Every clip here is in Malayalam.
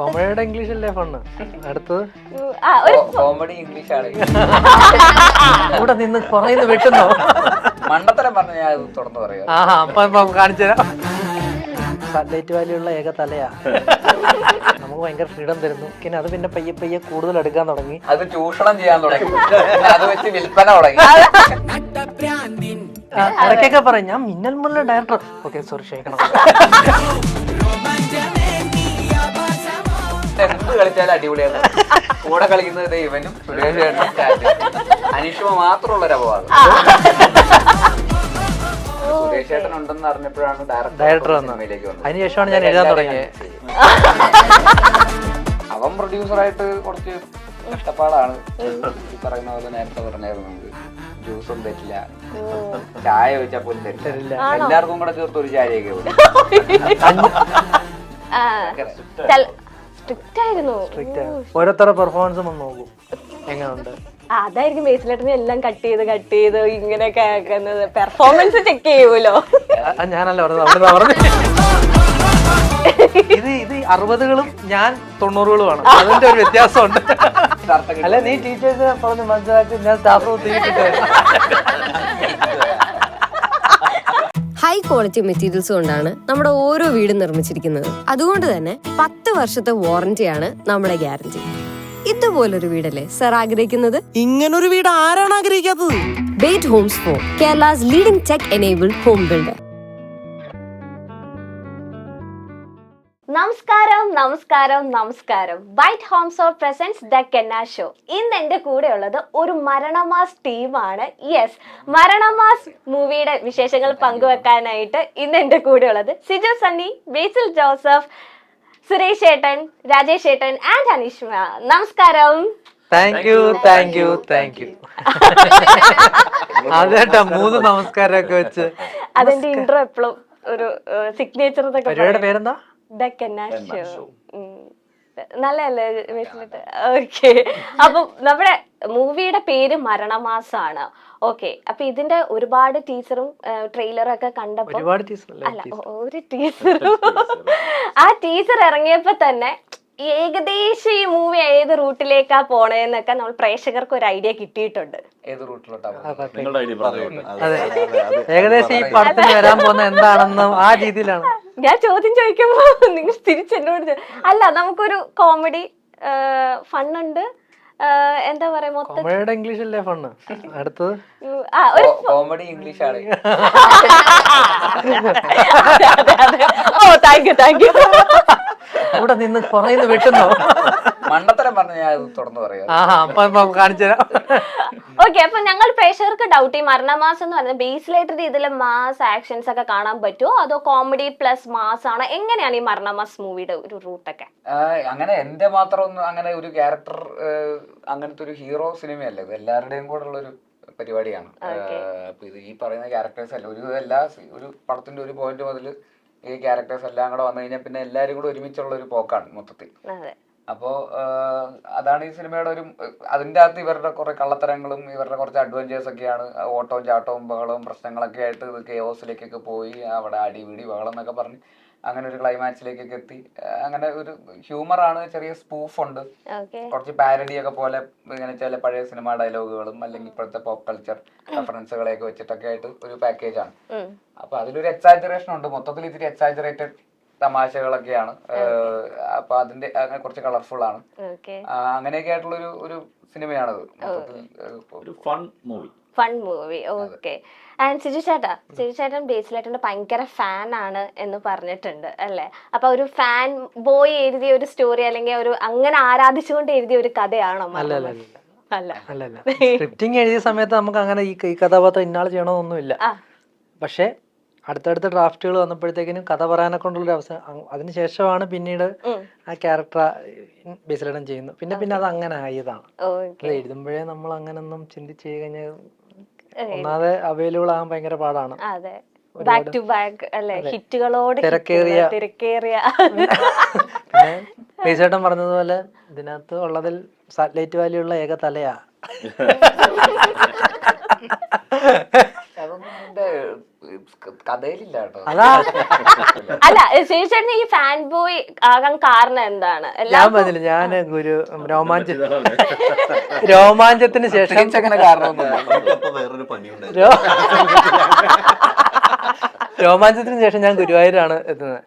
കോമഡിയുടെ ഇംഗ്ലീഷ് അല്ലേ ഫണ്ണ്. അടുത്തത് കോമഡി ഇംഗ്ലീഷ് ആണ്. കൂടെ നിന്ന് പുറകിന്ന് വെട്ടുന്നോ? മണ്ടത്തരം പറഞ്ഞ ഞാൻ അത് തുറന്നു പറയാം. അപ്പൊ കാണിച്ചു തരാം. സാറ്റലൈറ്റ് വാല്യുള്ള ഏക തലയാ. നമുക്ക് ഭയങ്കര ഫ്രീഡം തരുന്നു. പിന്നെ അത് പിന്നെ പയ്യെ പയ്യെ കൂടുതൽ എടുക്കാൻ തുടങ്ങി. അത് ചൂഷണം ചെയ്യാൻ തുടങ്ങി. അത് വെച്ച് വിൽപ്പന തുടങ്ങി. ഇടയ്ക്കൊക്കെ പറയും ഞാൻ മിന്നൽ മുല്ല ഡയറക്ടർ. ഓക്കെ സോറി, ക്ഷമിക്കണം. എന്ത് കളിച്ചാലും അടിപൊളിയാണ്. കൂടെ കളിക്കുന്നത് ഇവനും സുരേഷ് ചേട്ടനും അനീഷുമ മാത്രമുള്ള ഒരു അപവാദം. സുരേഷ് ചേട്ടൻ ഉണ്ടെന്ന് അറിഞ്ഞപ്പോഴാണ് ഡയറക്ടർ സിനിമയിലേക്ക് വന്നത്. അതിനുശേഷമാണ് ഞാൻ എഴുതാൻ തുടങ്ങിയത്. അവൻ പ്രൊഡ്യൂസറായിട്ട് കുറച്ച് കഷ്ടപ്പാടാണ്. ഈ പറയുന്ന പോലെ നേരത്തെ പറഞ്ഞായിരുന്നു, നമുക്ക് ജ്യൂസും തരില്ല, ചായ വെച്ചാൽ പോലും തരില്ല. എല്ലാവർക്കും കൂടെ ചേർത്ത് ഒരു ചായയൊക്കെ ഓരോരുത്തരുടെ പെർഫോമൻസും ഒന്ന് നോക്കും എങ്ങനെയുണ്ട്. അതായിരിക്കും ബേസിലേട്ടനെ എല്ലാം കട്ട് ചെയ്ത് ഇങ്ങനെയൊക്കെ ആക്കുന്നത്. പെർഫോമൻസ് ചെക്ക് ചെയ്യൂലോ. ഞാനല്ല പറഞ്ഞത്. ഇത് 60കളും ഞാൻ 90കളുമാണ്. അതിന്റെ ഒരു വ്യത്യാസമുണ്ട്. അല്ല, നീ ടീച്ചേഴ്സിനെ പറഞ്ഞ് മനസ്സിലാക്കി, ഞാൻ സ്റ്റാഫ് റൂം തീർത്തിട്ട്. ഹൈ ക്വാളിറ്റി മെറ്റീരിയൽസ് കൊണ്ടാണ് നമ്മുടെ ഓരോ വീടും നിർമ്മിച്ചിരിക്കുന്നത്. അതുകൊണ്ട് തന്നെ 10 വർഷത്തെ വാറന്റിയാണ് നമ്മുടെ ഗ്യാരണ്ടി. ഇതുപോലൊരു വീടല്ലേ സർ ആഗ്രഹിക്കുന്നത്? ഇങ്ങനൊരു വീട് ആരാണ് ആഗ്രഹിക്കാത്തത്? Byte homes for Kerala's leading tech enabled home builder. നമസ്കാരം. Byte homes of presents the കെന്ന ഷോ. ഇന്ന് എന്റെ കൂടെ ഉള്ളത് ഒരു മരണമാസ് ടീമാണ്. യെസ്, മരണമാസ് മൂവിയുടെ വിശേഷങ്ങൾ പങ്കുവെക്കാനായിട്ട് ഇന്ന് എന്റെ കൂടെ ഉള്ളത് സിജു സണ്ണി, ബേസിൽ ജോസഫ്, സുരേഷ് ചേട്ടൻ, രാജേഷ് ചേട്ടൻ ആൻഡ് അനീഷ്മ. നമസ്കാരം. Thank you. അതേട്ടാ 3 നമസ്കാരമൊക്കെ വെച്ച്. അതിന്റെ ഇൻട്രോ എപ്പോഴും ഒരു സിഗ്നേച്ചർ പരിപാടിയുടെ പേരെന്താ? ദ കെന്ന ഷോ. നല്ലല്ലേ ബേസിലിട്ട്? ഓക്കെ. അപ്പം നമ്മുടെ മൂവിയുടെ പേര് മരണമാസാണ്. ഓക്കെ, അപ്പൊ ഇതിന്റെ ഒരുപാട് ടീച്ചറും ട്രെയിലറും ഒക്കെ കണ്ടപ്പോ, അല്ല ഒരു ടീച്ചറും ആ ടീച്ചർ ഇറങ്ങിയപ്പോ തന്നെ ഏകദേശം ഈ മൂവി ഏത് റൂട്ടിലേക്കാ പോണേന്നൊക്കെ നമ്മൾ പ്രേക്ഷകർക്ക് ഒരു ഐഡിയ കിട്ടിയിട്ടുണ്ട്. ഏത് റൂട്ടിലോട്ടാ? ഏകദേശം ഈ പടത്തിന് വരാൻ പോകുന്ന എന്താണെന്ന് ആ രീതിയിലാണ് ഞാൻ ചോദ്യം ചോദിക്കുമ്പോ നിങ്ങൾ തിരിച്ചെന്നോട് അല്ല, നമുക്കൊരു കോമഡി ഫണ്ണുണ്ട്, എന്താ പറയാ, കോമഡിയുടെ ഇംഗ്ലീഷ് അല്ലേ ഫണ്ണ്. അടുത്തത് കോമഡി ഇംഗ്ലീഷ് ആണ്. ഓ താങ്ക് യു. കൂടെ നിന്ന് പുറകിന്ന് വെട്ടുന്നോ? മണ്ടത്തരം പറഞ്ഞ ഞാൻ അത് തുറന്നു പറയാം. അപ്പൊ കാണിച്ചു തരാം. ഓക്കെ, അപ്പൊ ഞങ്ങൾ പ്രേക്ഷകർക്ക് ഡൗട്ട്, ഈ മരണമാസ് എന്ന് പറയുന്നത് ബേസിലായിട്ട് രീതിയിൽ മാസ് ആക്ഷൻസ് ഒക്കെ കാണാൻ പറ്റുമോ, അതോ കോമഡി പ്ലസ് മാസ് ആണോ? എങ്ങനെയാണ് ഈ മരണമാസ് മൂവിയുടെ ഒരു റൂട്ടൊക്കെ? അങ്ങനെ എന്റെ മാത്രം ഒന്നും അങ്ങനെ ഒരു ക്യാരക്ടർ, അങ്ങനത്തെ ഒരു ഹീറോ സിനിമയല്ല ഇത്. എല്ലാവരുടെയും കൂടെ ഉള്ള ഒരു പരിപാടിയാണ്. അപ്പൊ ഇത് ഈ പറയുന്ന ക്യാരക്ടേഴ്സ് അല്ല, ഒരു പടത്തിന്റെ ഒരു പോയിന്റ് മുതൽ ഈ ക്യാരക്ടേഴ്സ് എല്ലാം കൂടെ വന്നു കഴിഞ്ഞാൽ പിന്നെ എല്ലാവരും കൂടെ ഒരുമിച്ചുള്ള ഒരു പോക്കാണ് മൊത്തത്തിൽ. അപ്പോ അതാണ് ഈ സിനിമയുടെ ഒരു, അതിൻ്റെ അകത്ത് ഇവരുടെ കുറെ കള്ളത്തരങ്ങളും ഇവരുടെ കുറച്ച് അഡ്വഞ്ചേഴ്സ് ഒക്കെയാണ്. ഓട്ടവും ചാട്ടവും ബഹളവും പ്രശ്നങ്ങളൊക്കെ ആയിട്ട് ഇത് കെയോസിലേക്കൊക്കെ പോയി അവിടെ അടിപിടി ബഹളം എന്നൊക്കെ പറഞ്ഞ് അങ്ങനെ ഒരു ക്ലൈമാക്സിലേക്കൊക്കെ എത്തി. അങ്ങനെ ഒരു ഹ്യൂമറാണ്, ചെറിയ സ്പൂഫ് ഉണ്ട്, കുറച്ച് പാരഡി ഒക്കെ പോലെ ഇങ്ങനെ ചില പഴയ സിനിമ ഡയലോഗുകളും അല്ലെങ്കിൽ ഇപ്പോഴത്തെ പോപ്പ് കൾച്ചർ റെഫറൻസുകളെയൊക്കെ വെച്ചിട്ടൊക്കെ ആയിട്ട് ഒരു പാക്കേജാണ്. അപ്പൊ അതിലൊരു എക്സാജറേഷൻ ഉണ്ട്, മൊത്തത്തിൽ ഇത്തിരി എക്സാജറേറ്റഡ് തമാശകളൊക്കെയാണ്. അപ്പൊ അതിന്റെ കുറച്ച് കളർഫുൾ ആണ്. അങ്ങനെയൊക്കെ ആയിട്ടുള്ള ഒരു സിനിമയാണത്. Fun movie. Okay. And Siju ചേട്ടൻ ബേസിലേട്ടന്റെ ഭയങ്കര ഫാൻ ആണ് എന്ന് പറഞ്ഞിട്ടുണ്ട് അല്ലെ? അപ്പൊ ഒരു ഫാൻ ബോയ് എഴുതിയ ഒരു സ്റ്റോറി അല്ലെങ്കിൽ ഒരു അങ്ങനെ ആരാധിച്ചുകൊണ്ട് എഴുതിയ ഒരു കഥയാണോ? അല്ല. സ്ക്രിപ്റ്റിംഗ് എഴുതിയ സമയത്ത് നമുക്ക് അങ്ങനെ ഈ കഥാപാത്രം ഇന്നാൾ ചെയ്യണമെന്നൊന്നുമില്ല. പക്ഷെ അടുത്തടുത്ത ഡ്രാഫ്റ്റുകൾ വന്നപ്പോഴത്തേക്കിനും കഥ പറയാനെ കൊണ്ടുള്ളൊരു അവസരം, അതിനുശേഷമാണ് പിന്നീട് ആ ക്യാരക്ടർ ബേസിലേട്ടൻ ചെയ്യുന്നത്. പിന്നെ അത് അങ്ങനെ ആയതാണ്. എഴുതുമ്പോഴേ നമ്മൾ അങ്ങനൊന്നും ചിന്തിച്ച് കഴിഞ്ഞാൽ ഒന്നാതെ അവൈലബിൾ ആകാൻ ഭയങ്കര പാടാണ്. ബാക്ക് ടു ബാക്ക് അല്ലെ, ഹിറ്റുകളോട് തിരക്കേറിയ. പിന്നെ ബേസിലേട്ടൻ പറഞ്ഞതുപോലെ ഇതിനകത്ത് ഉള്ളതിൽ സാറ്റലൈറ്റ് വാല്യുള്ള ഏക തലയാ. കഥയിലില്ല കേട്ടോ. അതാ അല്ല ശേഷം ഈ ഫാൻ ബോയ് ആകാൻ കാരണം എന്താണ്? ഞാൻ പറഞ്ഞില്ല, ഞാൻ ഒരു രോമാഞ്ചത്തിന് ശേഷം അങ്ങനെ കാരണമൊന്നുമില്ല. വേറൊരു പണിയുണ്ട്. രോമാഞ്ചത്തിന് ശേഷം ഞാൻ ഗുരുവായൂരാണ് എത്തുന്നത്.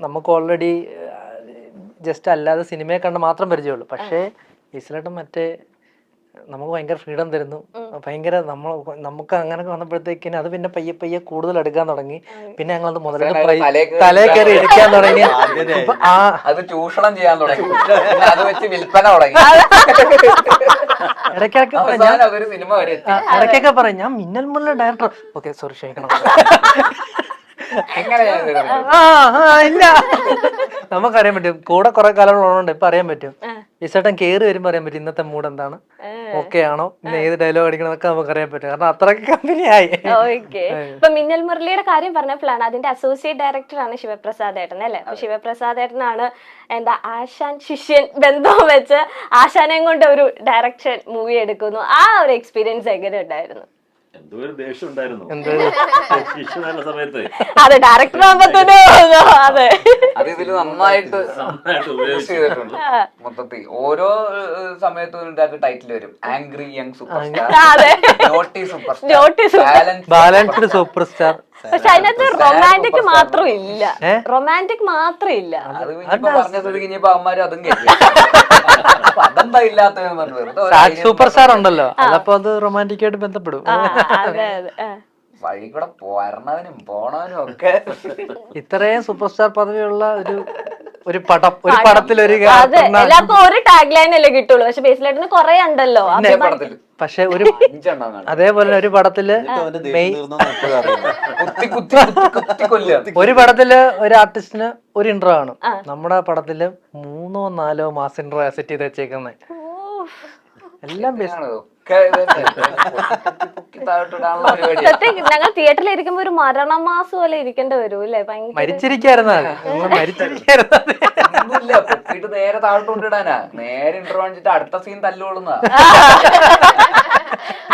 നമുക്ക് ഓൾറെഡി ജസ്റ്റ് അല്ലാതെ സിനിമയെ കണ്ട് മാത്രം പരിചയമുള്ളൂ. പക്ഷേ ഈശ്വരേട്ടൻ മറ്റേ നമുക്ക് ഭയങ്കര ഫ്രീഡം തരുന്നു. ഭയങ്കര നമുക്ക് അങ്ങനെ വന്നപ്പോഴത്തേക്കിന് അത് പിന്നെ പയ്യെ പയ്യെ കൂടുതൽ എടുക്കാൻ തുടങ്ങി. പിന്നെ ഞങ്ങളത് മുതലെടുത്ത് തലേ കയറി ഇരിക്കാൻ തുടങ്ങി. അത് ചൂഷണം ചെയ്യാൻ തുടങ്ങി. അത് വെച്ച് വിൽപ്പന തുടങ്ങി. ഇടയ്ക്കൊക്കെ അതൊരു സിനിമ വരെ ഇടയ്ക്കൊക്കെ പറയും ഞാൻ Minnal Murali director. Okay sorry ക്ഷമിക്കണം. ഇല്ല നമുക്കറിയാൻ പറ്റും. കൂടെ കുറെ കാലങ്ങളുണ്ട്, ഇപ്പൊ അറിയാൻ പറ്റും. ഈ ചേട്ടൻ കേറി വരുമ്പോ അറിയാൻ പറ്റും ഇന്നത്തെ മൂഡ് എന്താണ്, ഓക്കെ ആണോ, ഇന്ന് ഏത് ഡയലോഗ് അടിക്കണമെന്നൊക്കെ നമുക്ക് അറിയാൻ പറ്റും. കാരണം അത്രയ്ക്ക് കമ്പനിയായി. ഓക്കെ. ഇപ്പൊ മിന്നൽ മുരളിയുടെ കാര്യം പറഞ്ഞപ്പോഴാണ് അതിന്റെ അസോസിയേറ്റ് ഡയറക്ടറാണ് ശിവപ്രസാദ് ഏട്ടൻ അല്ലെ? അപ്പൊ ശിവപ്രസാദ് ഏട്ടനാണ് എന്താ ആശാൻ ശിഷ്യൻ ബന്ധം വെച്ച് ആശാനെയും കൊണ്ട് ഒരു ഡയറക്ഷൻ മൂവി എടുക്കുന്നു. ആ ഒരു എക്സ്പീരിയൻസ് എങ്ങനെ ഉണ്ടായിരുന്നു? എന്തോ ഒരു ദേഷ്യം ഉണ്ടായിരുന്നു സമയത്ത്. അതെ, ഡയറക്ടർ ആകുമ്പോ അതെ അത് ഇതിൽ നന്നായിട്ട് യൂസ് ചെയ്തിട്ടുണ്ട്. മൊത്തത്തിൽ ഓരോ സമയത്തും ഇതിന്റെ ടൈറ്റിൽ വരും angry young super star, naughty super star, balanced super star. പക്ഷെ അതിനകത്ത് റൊമാൻറ്റിക് മാത്രം ഇല്ല. റൊമാൻറ്റിക് മാത്രം ഇല്ല. അത് ഇനിയിപ്പോ പറഞ്ഞ സ്ഥിതിക്ക് ഇനിയിപ്പോ അവന്മാര് അതും കേൾക്കും. അതെന്താ ഇല്ലാത്തതെന്ന് പറഞ്ഞു സൂപ്പർ സ്റ്റാർ ഉണ്ടല്ലോ, അതപ്പോ അത് റൊമാൻറ്റിക് ആയിട്ട് ബന്ധപ്പെടും. അതെ അതെ. വഴി കൂടെ വരണവനും പോണവനും ഒക്കെ ഇത്രയും സൂപ്പർ സ്റ്റാർ പദവിയുള്ള ഒരു പടത്തിലൊരു അതെ, എല്ലാവർക്കും ഒരു ടാഗ് ലൈൻ അല്ലേ കിട്ടുള്ളൂ. പക്ഷെ ബേസിലായിട്ടിന് കൊറേ ഉണ്ടല്ലോ. പടത്തില് പക്ഷെ ഒരു 5 എണ്ണം അതേപോലെ ഒരു പടത്തില് കുത്തി കുത്തി കുത്തി കൊല്ലുക. ഒരു പടത്തില് ഒരു ആർട്ടിസ്റ്റിന് ഒരു ഇൻട്രോ കാണും. നമ്മുടെ പടത്തില് 3-4 മാസം ഇൻട്രോ സെറ്റ് ചെയ്ത് വെച്ചേക്കുന്നത്. എല്ലാം സത്യം ഞങ്ങൾ തിയേറ്ററിൽ ഇരിക്കുമ്പോ ഒരു മരണമാസം പോലെ ഇരിക്കേണ്ടി വരും അല്ലേ? ഭയങ്കര മരിച്ചിരിക്കായിരുന്നാണ്. ഒന്നുമില്ല, പൊക്കിട്ട് നേരെ താഴോട്ടിടാനാ. നേരെ ഇന്റർവ്യൂ കാണിച്ചിട്ട് അടുത്ത സീൻ തല്ലുകൊള്ളുന്ന.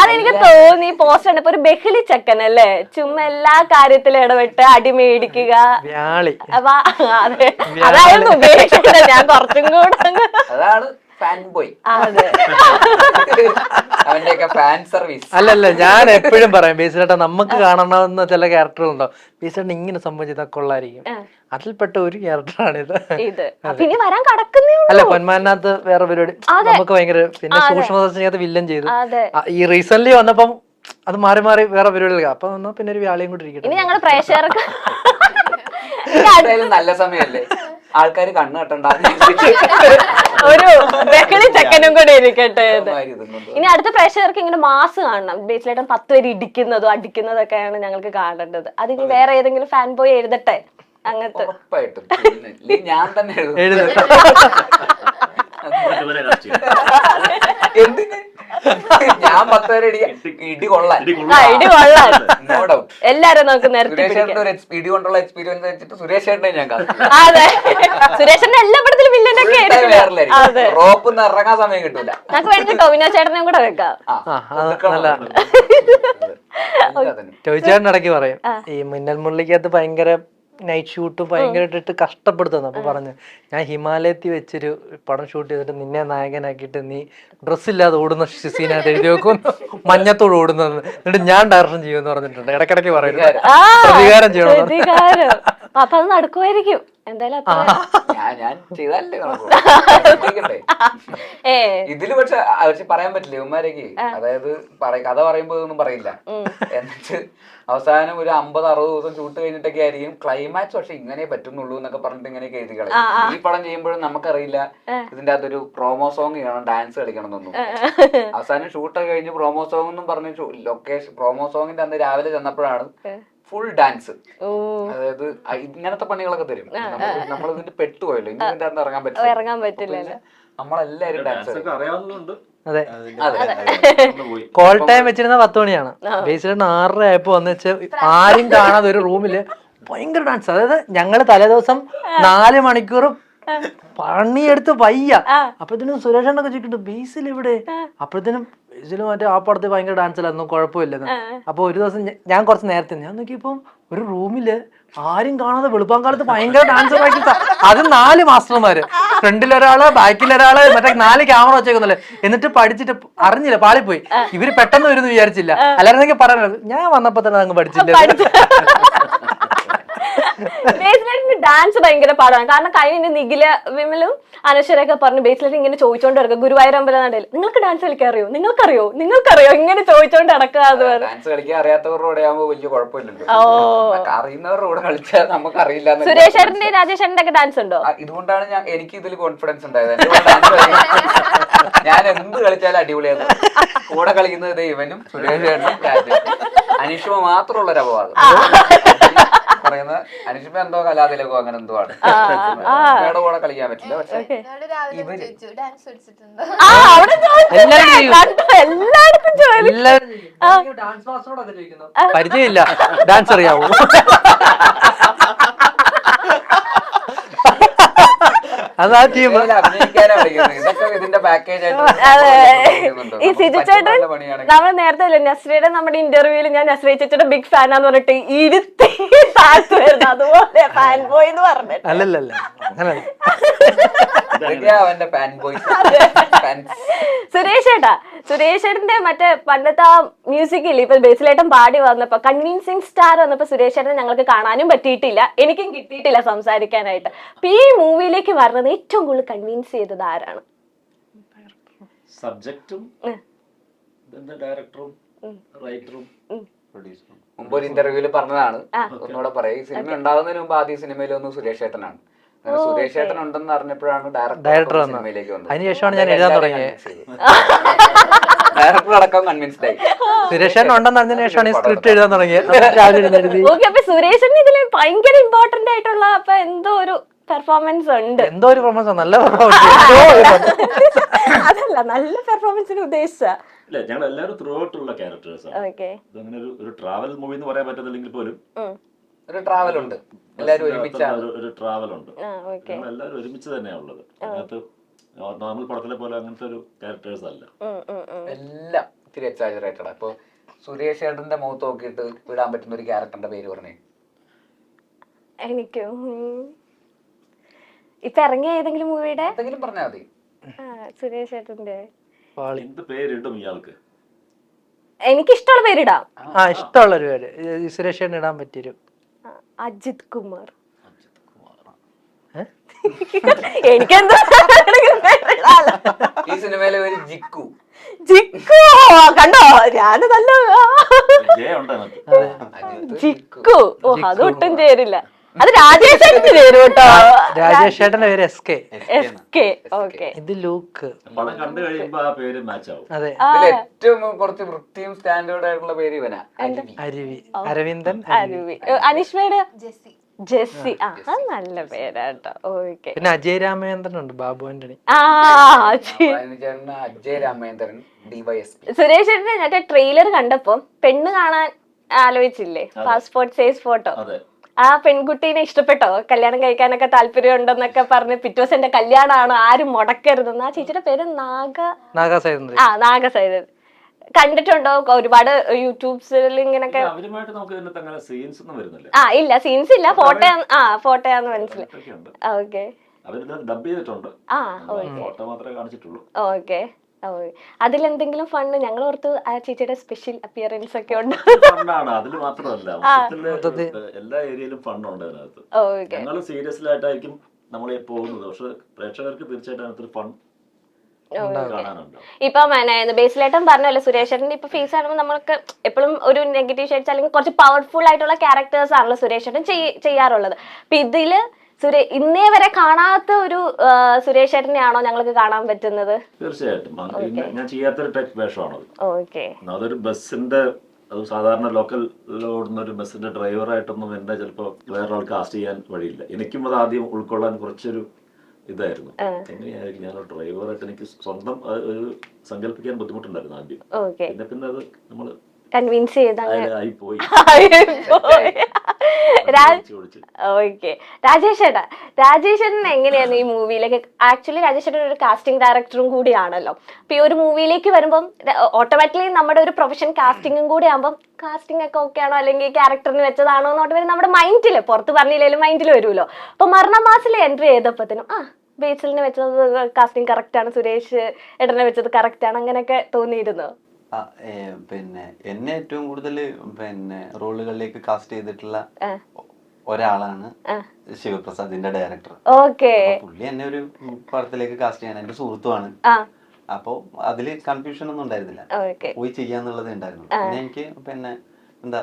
അതെനിക്ക് തോന്നി പോസ്റ്റർ കണ്ടപ്പോ ഒരു ബഹളി ചെക്കൻ അല്ലേ, ചുമ്മാ എല്ലാ കാര്യത്തിലും ഇടപെട്ട് അടിമേടിക്കുക. അതെ, അതായിരുന്നു ഉപേക്ഷിച്ചത്. ഞാൻ കുറച്ചും കൂടെ അതാണ് ഫാൻ ബോയ്. അവന്റെയൊക്കെ ഫാൻ സർവീസ്. അല്ലല്ല, ഞാൻ എപ്പോഴും പറയും ബേസിലേട്ടാ നമുക്ക് കാണണമെന്ന ചില ക്യാരക്ടറുണ്ടോ, ബേസിലേട്ടൻ ഇങ്ങനെ സംഭവിച്ചതൊക്കെ കൊള്ളായിരിക്കും. അതിൽപ്പെട്ട ഒരു ക്യാരക്ടറാണിത്. അല്ല, പൊന്മാനകത്ത് വേറെ പരിപാടി നമുക്ക് ഭയങ്കര, പിന്നെ സൂക്ഷ്മദർശിനിക്കകത്ത് വില്ലൻ ചെയ്തു. ഈ റീസെന്റ് വന്നപ്പം അത് മാറി മാറി വേറെ പരിപാടികൾ. അപ്പൊ വന്നാ പിന്നെ ഒരു വ്യാളിയും കൂടി ഇരിക്കട്ടെ. ഇനി ഞങ്ങള് പ്രേക്ഷകർക്ക് നല്ല സമയല്ലേ, ആൾക്കാര് കണ്ണു കെട്ടണ്ട, ഒരു ബഹളി ചെക്കനും കൂടെ ഇരിക്കട്ടെ. ഇനി അടുത്ത പ്രേക്ഷകർക്ക് ഇങ്ങനെ മാസ് കാണണം. ബേസിലേട്ടൻ 10 പേര് ഇടിക്കുന്നതും അടിക്കുന്നതൊക്കെയാണ് ഞങ്ങൾക്ക് കാണേണ്ടത്. അതിന് വേറെ ഏതെങ്കിലും ഫാൻ ബോയ് എഴുതട്ടെ അങ്ങനത്തെ. ഉറപ്പായിട്ടും ഞാൻ തന്നെ എന്തിന് ഞാൻ 10 പേരെ ഇടി കൊള്ളാൻ നോ ഡൗട്ട്. എല്ലാരും നമുക്ക് സുരേഷ് ഇടി കൊണ്ടുള്ള എക്സ്പീരിയൻസ് വെച്ചിട്ട് സുരേഷ് ചേട്ടനെ ഞാൻ കാണും. അതെ, സുരേഷന്റെ എല്ലാ പടത്തിലും വില്ലനൊക്കെ റോപ്പ് ഇറങ്ങാൻ സമയം കിട്ടൂല. ഞങ്ങൾക്ക് വേണ്ടി ടോവിനോ ചേട്ടനെയും കൂടെ വെക്കാം. ചോദിച്ചേട്ടൻ ഇടയ്ക്ക് പറയും ഈ മിന്നൽ മുരളിക്കകത്ത് ഭയങ്കര നൈറ്റ് ഷൂട്ട് ഭയങ്കരമായിട്ട് കഷ്ടപ്പെടുത്തുന്നു. അപ്പൊ പറഞ്ഞു ഞാൻ ഹിമാലയത്തിൽ വെച്ചൊരു പടം ഷൂട്ട് ചെയ്തിട്ട് നിന്നെ നായകനാക്കിയിട്ട് നീ ഡ്രസ്സില്ലാതെ ഓടുന്ന സീനായിട്ട് എഴുതി വെക്കും, മഞ്ഞത്തോട് ഓടുന്നത്, എന്നിട്ട് ഞാൻ ഡയറക്ഷൻ ചെയ്യുമെന്ന് പറഞ്ഞിട്ടുണ്ട്. ഇടയ്ക്കിടയ്ക്ക് പറയുന്നത് പ്രതികാരം ചെയ്യണം. അപ്പൊ അത് നടക്കുമായിരിക്കും എന്തായാലും. ഞാൻ ചെയ്താലേ ഇതില്. പക്ഷെ പറയാൻ പറ്റില്ല ഇവന്മാരേക്ക്. അതായത് കഥ പറയുമ്പോ ഇതൊന്നും പറയില്ല. എന്നിട്ട് അവസാനം ഒരു 50-60 ദിവസം ഷൂട്ട് കഴിഞ്ഞിട്ടൊക്കെ ആയിരിക്കും ക്ലൈമാക്സ്. പക്ഷെ ഇങ്ങനെ പറ്റുന്നുള്ളൂ എന്നൊക്കെ പറഞ്ഞിട്ട് ഇങ്ങനെയൊക്കെ എഴുതി കളയും. ഈ പടം ചെയ്യുമ്പോഴും നമുക്കറിയില്ല ഇതിന്റെ അകത്തൊരു പ്രൊമോ സോങ് ചെയ്യണം, ഡാൻസ് കളിക്കണം എന്നൊന്നും. അവസാനം ഷൂട്ടൊക്കെ കഴിഞ്ഞ് പ്രൊമോ സോങ് എന്നും പറഞ്ഞ് ലൊക്കേഷൻ പ്രൊമോ സോങ്ങിന്റെ അന്ന് രാവിലെ ചെന്നപ്പോഴാണ് ഫുൾ ഡാൻസ്. അതായത് ഇങ്ങനത്തെ പണികളൊക്കെ തരും. നമ്മളിതിന്റെ പെട്ടുപോയല്ലോ, ഇനി ഇതിന്റെ അകത്ത് ഇറങ്ങാൻ പറ്റില്ല. നമ്മളെല്ലാരും ഡാൻസ് അറിയാവുന്നുണ്ട്. അതെ, കോൾ ടൈം വെച്ചിരുന്ന 10 മണിയാണ്. ബേസിലേട്ടൻ 6:30 ആയപ്പോ വന്ന് വെച്ച് ആരും കാണാതെ ഒരു റൂമില് ഭയങ്കര ഡാൻസ്. അതായത് ഞങ്ങള് തലേദിവസം 4 മണിക്കൂർ പണിയെടുത്ത് വയ്യ. അപ്പഴത്തേനും സുരേഷണ്ണൊക്കെ ചോദിക്കട്ടെ ബേസിൽ ഇവിടെ, അപ്പഴത്തേനും ബേസിൽ മറ്റേ ആ പടത്തിൽ ഭയങ്കര ഡാൻസിലൊന്നും കുഴപ്പമില്ലെന്ന്. അപ്പൊ ഒരു ദിവസം ഞാൻ കുറച്ച് നേരത്തെ ഞാൻ നോക്കിയപ്പോ ഒരു റൂമില് ആരും കാണാതെ വെളുപ്പാങ്കാലത്ത് ഭയങ്കര ഡാൻസ് പ്രാക്ടീസ്. അത് 4 മാസ്റ്റർമാര്, ഫ്രണ്ടിലൊരാള് ബാക്കിലൊരാള്, മറ്റേ 4 ക്യാമറ വെച്ചേക്കുന്നല്ലേ. എന്നിട്ട് പഠിച്ചിട്ട് അറിഞ്ഞില്ല, പാളിപ്പോയി. ഇവര് പെട്ടെന്ന് വരുമെന്ന് വിചാരിച്ചില്ല, അല്ലായിരുന്നെങ്കിൽ പറയാനത് ഞാൻ വന്നപ്പോ തന്നെ അങ്ങ് പഠിച്ചില്ല. ബേസിലായിട്ട് ഡാൻസ് ഭയങ്കര പാടാണ്. കാരണം കഴിഞ്ഞ നിഖില വിമലും അനശ്വരൊക്കെ പറഞ്ഞു ബേസിലായിട്ട് ഇങ്ങനെ ചോദിച്ചോണ്ട് കിടക്കുക ഗുരുവായൂർ അമ്പലം നടയിൽ, നിങ്ങൾക്ക് ഡാൻസ് കളിക്കാൻ അറിയോ, നിങ്ങൾക്കറിയോ ഇങ്ങനെ ചോദിച്ചോണ്ട് കിടക്കുക. ഡാൻസ് കളിക്കാൻ അറിയാത്തവരുടെ ആകുമ്പോ വലിയ കുഴപ്പമില്ലല്ലോ, അറിയുന്നവരുടെ കൂടെ കളിച്ചാൽ നമുക്ക് അറിയില്ല. സുരേഷ് ചേട്ടന്റെ രാജേഷ് ചേട്ടന്റെ ഒക്കെ ഡാൻസ് ഉണ്ടോ? ഇതുകൊണ്ടാണ് എനിക്ക് ഇതിൽ കോൺഫിഡൻസ് ഉണ്ടായത്. ഞാൻ എന്ത് കളിച്ചാലും അടിപൊളിയാണ്. കൂടെ കളിക്കുന്നത് ഇവനും സുരേഷ് ചേട്ടനും രാജേഷും. അനീഷുമ മാത്രമുള്ള ഒരു അപവാദം പറയുന്നത്, അനീഷിമ എന്തോ കലാതിലകോ അങ്ങനെ എന്തോ ആണ്, അമ്മയുടെ കൂടെ കളിക്കാൻ പറ്റില്ല. പക്ഷെ ഇവര് പരിചയമില്ല, ഡാൻസ് അറിയാവോ? അതാ ടീം അഭിനയിക്കാനാ വിളിക്കുന്നത്. ഇതൊക്കെ ഇതിന്റെ പാക്കേജ് ആയിട്ട്. ഈ സിജു ചേട്ടൻ നമ്മൾ നേരത്തെ നസ്രിയുടെ നമ്മുടെ ഇന്റർവ്യൂവിൽ ഞാൻ നസ്രിയ ചേച്ചിയുടെ ബിഗ് ഫാനാന്ന് പറഞ്ഞിട്ട് ഇരുത്തി താഴ്ത്തു വരുന്നത്, അതുപോലെ ഫാൻ ബോയ് എന്ന് പറഞ്ഞിട്ട്. അല്ലല്ല അങ്ങനെ അവന്റെ ഫാൻ ബോയ്. സുരേഷ് ചേട്ടന്റെ മറ്റേ പണ്ടത്തെ ആ മ്യൂസിക് ഇല്ല, ഇപ്പൊ ബേസിലേട്ടൻ പാടി വന്നപ്പോ കൺവിൻസിങ് സ്റ്റാർ വന്നപ്പോ സുരേഷ് ചേട്ടനെ ഞങ്ങൾക്ക് കാണാനും പറ്റിയിട്ടില്ല, എനിക്കും കിട്ടിയിട്ടില്ല സംസാരിക്കാനായിട്ട്. അപ്പൊ ഈ മൂവിയിലേക്ക് വരുന്നത് ഏറ്റവും കൂടുതൽ കൺവിൻസ് ചെയ്തത് ആരാണ്? സബ്ജക്റ്റും ഡയറക്ടറും റൈറ്ററും പ്രൊഡ്യൂസറും. മുമ്പ് ഒരു ഇന്റർവ്യൂല് പറഞ്ഞതാണ്, ഒന്നുകൂടെ പറയാം. ഈ സിനിമ ഉണ്ടാകുന്നതിന് മുമ്പ് ആദ്യ സിനിമയിലൊന്നും സുരേഷ് ചേട്ടനാണ്. സുരേഷ് ചേട്ടൻ ഉണ്ടെന്ന് അറിഞ്ഞപ്പോഴാണ് ഡയറക്ടർ സിനിമയിലേക്ക് വന്നത്. അതിനുശേഷമാണ് ഞാൻ എഴുതാൻ തുടങ്ങിയത്. ഡയറക്ടർ അടക്കം കൺവിൻസ്ഡ് ആയി. സുരേഷ് ചേട്ടൻ ഉണ്ടെന്ന് അറിഞ്ഞതിന് ശേഷമാണ് ഈ സ്ക്രിപ്റ്റ് എഴുതാൻ തുടങ്ങിയത്. സുരേഷിന് ഇതില് ഭയങ്കര ഇമ്പോർട്ടന്റ് ആയിട്ടുള്ള അപ്പൊ എന്തോ ഒരു പെർഫോമൻസ് ഉണ്ട്. എന്തോ ഒരു പെർഫോമൻസ്, നല്ല പെർഫോമൻസ്. അതല്ല, നല്ല പെർഫോമൻസിന് ഉദ്ദേശിച്ച ഞങ്ങൾ എല്ലാവരും ത്രൂ ഔട്ടുള്ള ക്യാരക്ടേഴ്സ് ആണ്. അങ്ങനെ ഒരു ട്രാവൽ മൂവി എന്ന് പറയാൻ പറ്റത്തില്ലെങ്കിൽ പോലും ഒരു ട്രാവൽ ഉണ്ട്, എല്ലാവരും ഒരുമിച്ച് ഒരു ട്രാവൽ ഉണ്ട്. എല്ലാവരും ഒരുമിച്ച് തന്നെയാണ് ഉള്ളത്. അതിനകത്ത് നോർമൽ പടത്തിലെ പോലെ അങ്ങനത്തെ ഒരു ക്യാരക്ടേഴ്സ് അല്ല, എല്ലാം ഇത്തിരി എക്സാജറേറ്റഡ്. ഇപ്പൊ സുരേഷ് ചേട്ടന്റെ മുഖത്ത് നോക്കിയിട്ട് വിടാൻ പറ്റുന്ന ഒരു ക്യാരക്ടറിന്റെ പേര് പറഞ്ഞേ. എനിക്ക് ഇപ്പൊ ഇറങ്ങിയ ഏതെങ്കിലും മൂവിയുടെ എന്തെങ്കിലും പറഞ്ഞാൽ മതി. സുരേഷ് ചേട്ടന്റെ എന്ത് പേരിടും ഇയാൾക്ക്? എനിക്ക് ഇഷ്ടമുള്ള പേരിടാം. ഇഷ്ടമുള്ള ഒരു പേര് സുരേഷ് ചേട്ടൻ ഇടാൻ പറ്റിയൊരു അജിത് കുമാർ. എനിക്കെന്താ ഈ സിനിമയിലെ ഒരു ജിക്കു. ജിക്കു കണ്ടോ, ഞാന് നല്ല ജിക്കു. ഓ അതൊട്ടും ചേരില്ല, അത് രാജേഷ് ചേട്ടന് ചേരും കേട്ടോ. രാജേഷ് ചേട്ടന്റെ പേര് SK. ഇത് ലൂക്ക്. പടം കണ്ടു കഴിയുമ്പോ ആ പേര് മാച്ച് ആവും. അതെ, ഏറ്റവും കുറച്ച് വൃത്തിയും സ്റ്റാൻഡേർഡ് ആയിട്ടുള്ള പേര് ഇവനാ, അരവിന്ദൻ. അനിഷ്മയുടെ ജെസ്സി. നല്ല പേരാട്ടോ. ഓക്കെ. പിന്നെ അജയ് രാമചന്ദ്രൻ ഉണ്ട്, ബാബു ആന്റണി. അജയ് രാമചന്ദ്രൻ DYSP. സുരേഷ് ചേട്ടന്റെ മറ്റേ ട്രെയിലർ കണ്ടപ്പോ പെണ്ണ് കാണാൻ ആലോചിച്ചില്ലേ, പാസ്പോർട്ട് സൈസ് ഫോട്ടോ. ആ പെൺകുട്ടീനെ ഇഷ്ടപ്പെട്ടോ? കല്യാണം കഴിക്കാനൊക്കെ താല്പര്യം ഉണ്ടെന്നൊക്കെ പറഞ്ഞ് പിറ്റേ ദിവസം എന്റെ കല്യാണമാണ്, ആരും മുടക്കരുതെന്ന്. ആ ചേച്ചിയുടെ പേര് നാഗസൈദൻ. കണ്ടിട്ടുണ്ടോ? ഒരുപാട് യൂട്യൂബ്സിൽ ഇങ്ങനൊക്കെ. ഇല്ല, സീൻസ് ഇല്ല, ഫോട്ടോയാന്ന് മനസ്സിലായി. Okay, okay. അതിലെന്തെങ്കിലും ഫണ്ട് ഞങ്ങൾ ഓർത്ത് ആ ചേച്ചിയുടെ സ്പെഷ്യൽ അപ്പിയറൻസ് ഒക്കെ ഉണ്ട്. അതിൽ മാത്രമല്ല, എല്ലാ ഏരിയയിലും ഫണ്ടുണ്ട് അതിനകത്ത്. ഞങ്ങൾ സീരിയസ് ആയിട്ടായിരിക്കും നമ്മൾ പോകുന്നത്, പക്ഷെ പ്രേക്ഷകർക്ക് തീർച്ചയായിട്ടും അതിനകത്തൊരു ഫണ്ട്. ഇപ്പൊ ബേസിലേട്ടൻ പറഞ്ഞല്ലോ, സുരേഷേട്ടന്റെ ഇപ്പൊ ഫേസ് ആകുമ്പോൾ നമ്മൾക്ക് എപ്പോഴും ഒരു നെഗറ്റീവ് ഷെയ്ഡ്സ് അല്ലെങ്കിൽ കുറച്ച് പവർഫുൾ ആയിട്ടുള്ള ക്യാരക്ടേഴ്സ് ആണല്ലോ സുരേഷേട്ടൻ ചെയ്യാറുള്ളത്. അപ്പൊ ഇതില് ഇന്നേ വരെ കാണാത്ത ഒരു സുരേഷ് ചേട്ടനെയാണോ ഞങ്ങൾക്ക് കാണാൻ പറ്റുന്നത്? തീർച്ചയായിട്ടും ഞാൻ ചെയ്യാത്തൊരു ടൈപ്പ് വേഷമാണത്. ഓക്കെ. അതൊരു ബസ്സിന്റെ, അത് സാധാരണ ലോക്കൽ ഓടുന്ന ഒരു ബസ്സിന്റെ ഡ്രൈവറായിട്ടൊന്നും എന്നെ ചിലപ്പോ വേറൊരാൾ കാസ്റ്റ് ചെയ്യാൻ വഴിയില്ല. എനിക്കും അത് ആദ്യം ഉൾക്കൊള്ളാൻ കുറച്ചൊരു ഇതായിരുന്നു. എങ്ങനെയായിരിക്കും ഞാൻ ഡ്രൈവറായിട്ട് എനിക്ക് സ്വന്തം ഒരു സങ്കല്പിക്കാൻ ബുദ്ധിമുട്ടുണ്ടായിരുന്നു ആദ്യം. പിന്നെ അത് നമ്മള് കൺവിൻസ് ചെയ്ത് ആയി പോയി. ഓക്കെ. രാജേഷ് ചേട്ടാ, രാജേഷ് ചേട്ടൻ എങ്ങനെയാണ് ഈ മൂവിയിലേക്ക്? ആക്ച്വലി രാജേഷ് ചേട്ടൻ ഒരു കാസ്റ്റിംഗ് ഡയറക്ടറും കൂടിയാണല്ലോ. അപ്പൊ ഈ ഒരു മൂവിയിലേക്ക് വരുമ്പം ഓട്ടോമാറ്റിക്കലി നമ്മുടെ ഒരു പ്രൊഫഷൻ കാസ്റ്റിംഗും കൂടി ആകുമ്പോൾ കാസ്റ്റിംഗ് ഒക്കെ ഓക്കെ ആണോ അല്ലെങ്കിൽ ക്യാരക്ടറിന് വെച്ചതാണോ എന്നോട്ട് വരും നമ്മുടെ മൈൻഡില്, പുറത്ത് പറഞ്ഞില്ലെങ്കിലും മൈൻഡിൽ വരുമല്ലോ. അപ്പൊ മരണമാസിൽ എൻട്രി ചെയ്തപ്പോഴത്തേനും ബേസിലിനെ വെച്ചത് കാസ്റ്റിംഗ് കറക്റ്റ് ആണ്, സുരേഷ് ഏട്ടനെ വെച്ചത് കറക്റ്റ് ആണ്, അങ്ങനെയൊക്കെ തോന്നിയിരുന്നു? പിന്നെ എന്നെ ഏറ്റവും കൂടുതൽ പിന്നെ റോളുകളിലേക്ക് കാസ്റ്റ് ചെയ്തിട്ടുള്ള ഒരാളാണ് ശിവപ്രസാദിന്റെ ഡയറക്ടർ. ഓക്കെ. പുള്ളി എന്നെ ഒരു പടത്തിലേക്ക് കാസ്റ്റ് ചെയ്യാൻ എന്റെ സുഹൃത്തുമാണ്. അപ്പൊ അതില് കൺഫ്യൂഷൻ ഒന്നും ഉണ്ടായിരുന്നില്ല, പോയി ചെയ്യാന്നുള്ളത് ഉണ്ടായിരുന്നു. പിന്നെ എനിക്ക് പിന്നെ എന്താ,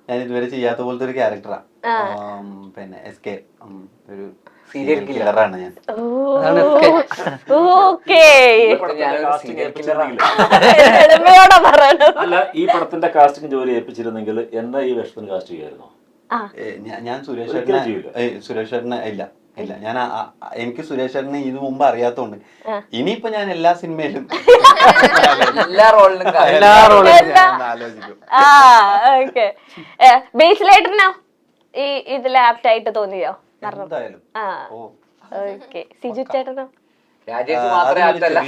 ഞാൻ ഇതുവരെ ചെയ്യാത്ത പോലത്തെ ഒരു ക്യാരക്ടറാ. പിന്നെ SK ഒരു സീരിയൽ കില്ലറാണ് ഞാൻ. അല്ല, ഈ പടത്തിന്റെ കാസ്റ്റിംഗ് ജോലി ഏൽപ്പിച്ചിരുന്നെങ്കിൽ എന്താ ഈ വേഷത്തിന് കാസ്റ്റ് ചെയ്യായിരുന്നോ? ഞാൻ സുരേഷ് ചേട്ടനെ ഇല്ല ഞാൻ എനിക്ക് സുരേഷ് ചേട്ടനെ ഇത് മുമ്പ് അറിയാത്തോണ്ട് ഇനിയിപ്പോ ഞാൻ എല്ലാ സിനിമയിലും എല്ലാ റോളിലും ആലോചിക്കും. ബേസിലേട്ടനോ ഈ ഇതിൽ ആപ്റ്റ് ആയിട്ട് തോന്നിയോ? എന്തായാലും സിജു ചേട്ടനോ? രാജേഷ് മാത്രമേ ആപ്റ്റല്ല.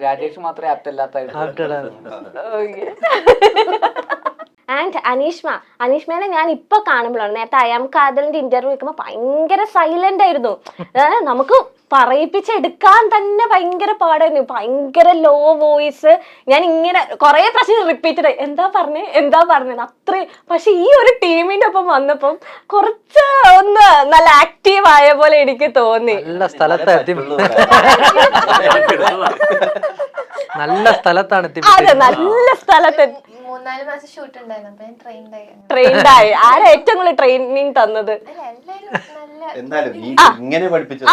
രാജേഷ് മാത്രമേ ആപ്റ്റല്ലാത്തായിട്ട്. ആൻഡ് അനീഷ്മേനെ ഞാൻ ഇപ്പൊ കാണുമ്പോഴാണ്, നേരത്തെ അയാം കാതലിന്റെ ഇന്റർവ്യൂ വെക്കുമ്പോ ഭയങ്കര സൈലന്റ് ആയിരുന്നു. നമുക്ക് പറയിപ്പിച്ചെടുക്കാൻ തന്നെ ഭയങ്കര പാടായിരുന്നു, ഭയങ്കര ലോ വോയിസ്. ഞാൻ ഇങ്ങനെ കുറെ പ്രാവശ്യം റിപ്പീറ്റഡ് എന്താ പറഞ്ഞത് അത്രയും. പക്ഷെ ഈ ഒരു ടീമിന്റെ ഒപ്പം വന്നപ്പം കുറച്ച് ഒന്ന് നല്ല ആക്റ്റീവ് ആയ പോലെ എനിക്ക് തോന്നി. നല്ല സ്ഥലത്താണ് നല്ല സ്ഥലത്താണ്. അതെ, നല്ല സ്ഥലത്ത് 3-4 മാസം ഷൂട്ട് ഉണ്ടായിരുന്നു. ട്രെയിൻഡായി. ആരാ ഏറ്റവും കൂടുതൽ ട്രെയിനിങ് തന്നത്? എന്തായാലും ഇങ്ങനെ പഠിപ്പിച്ചു.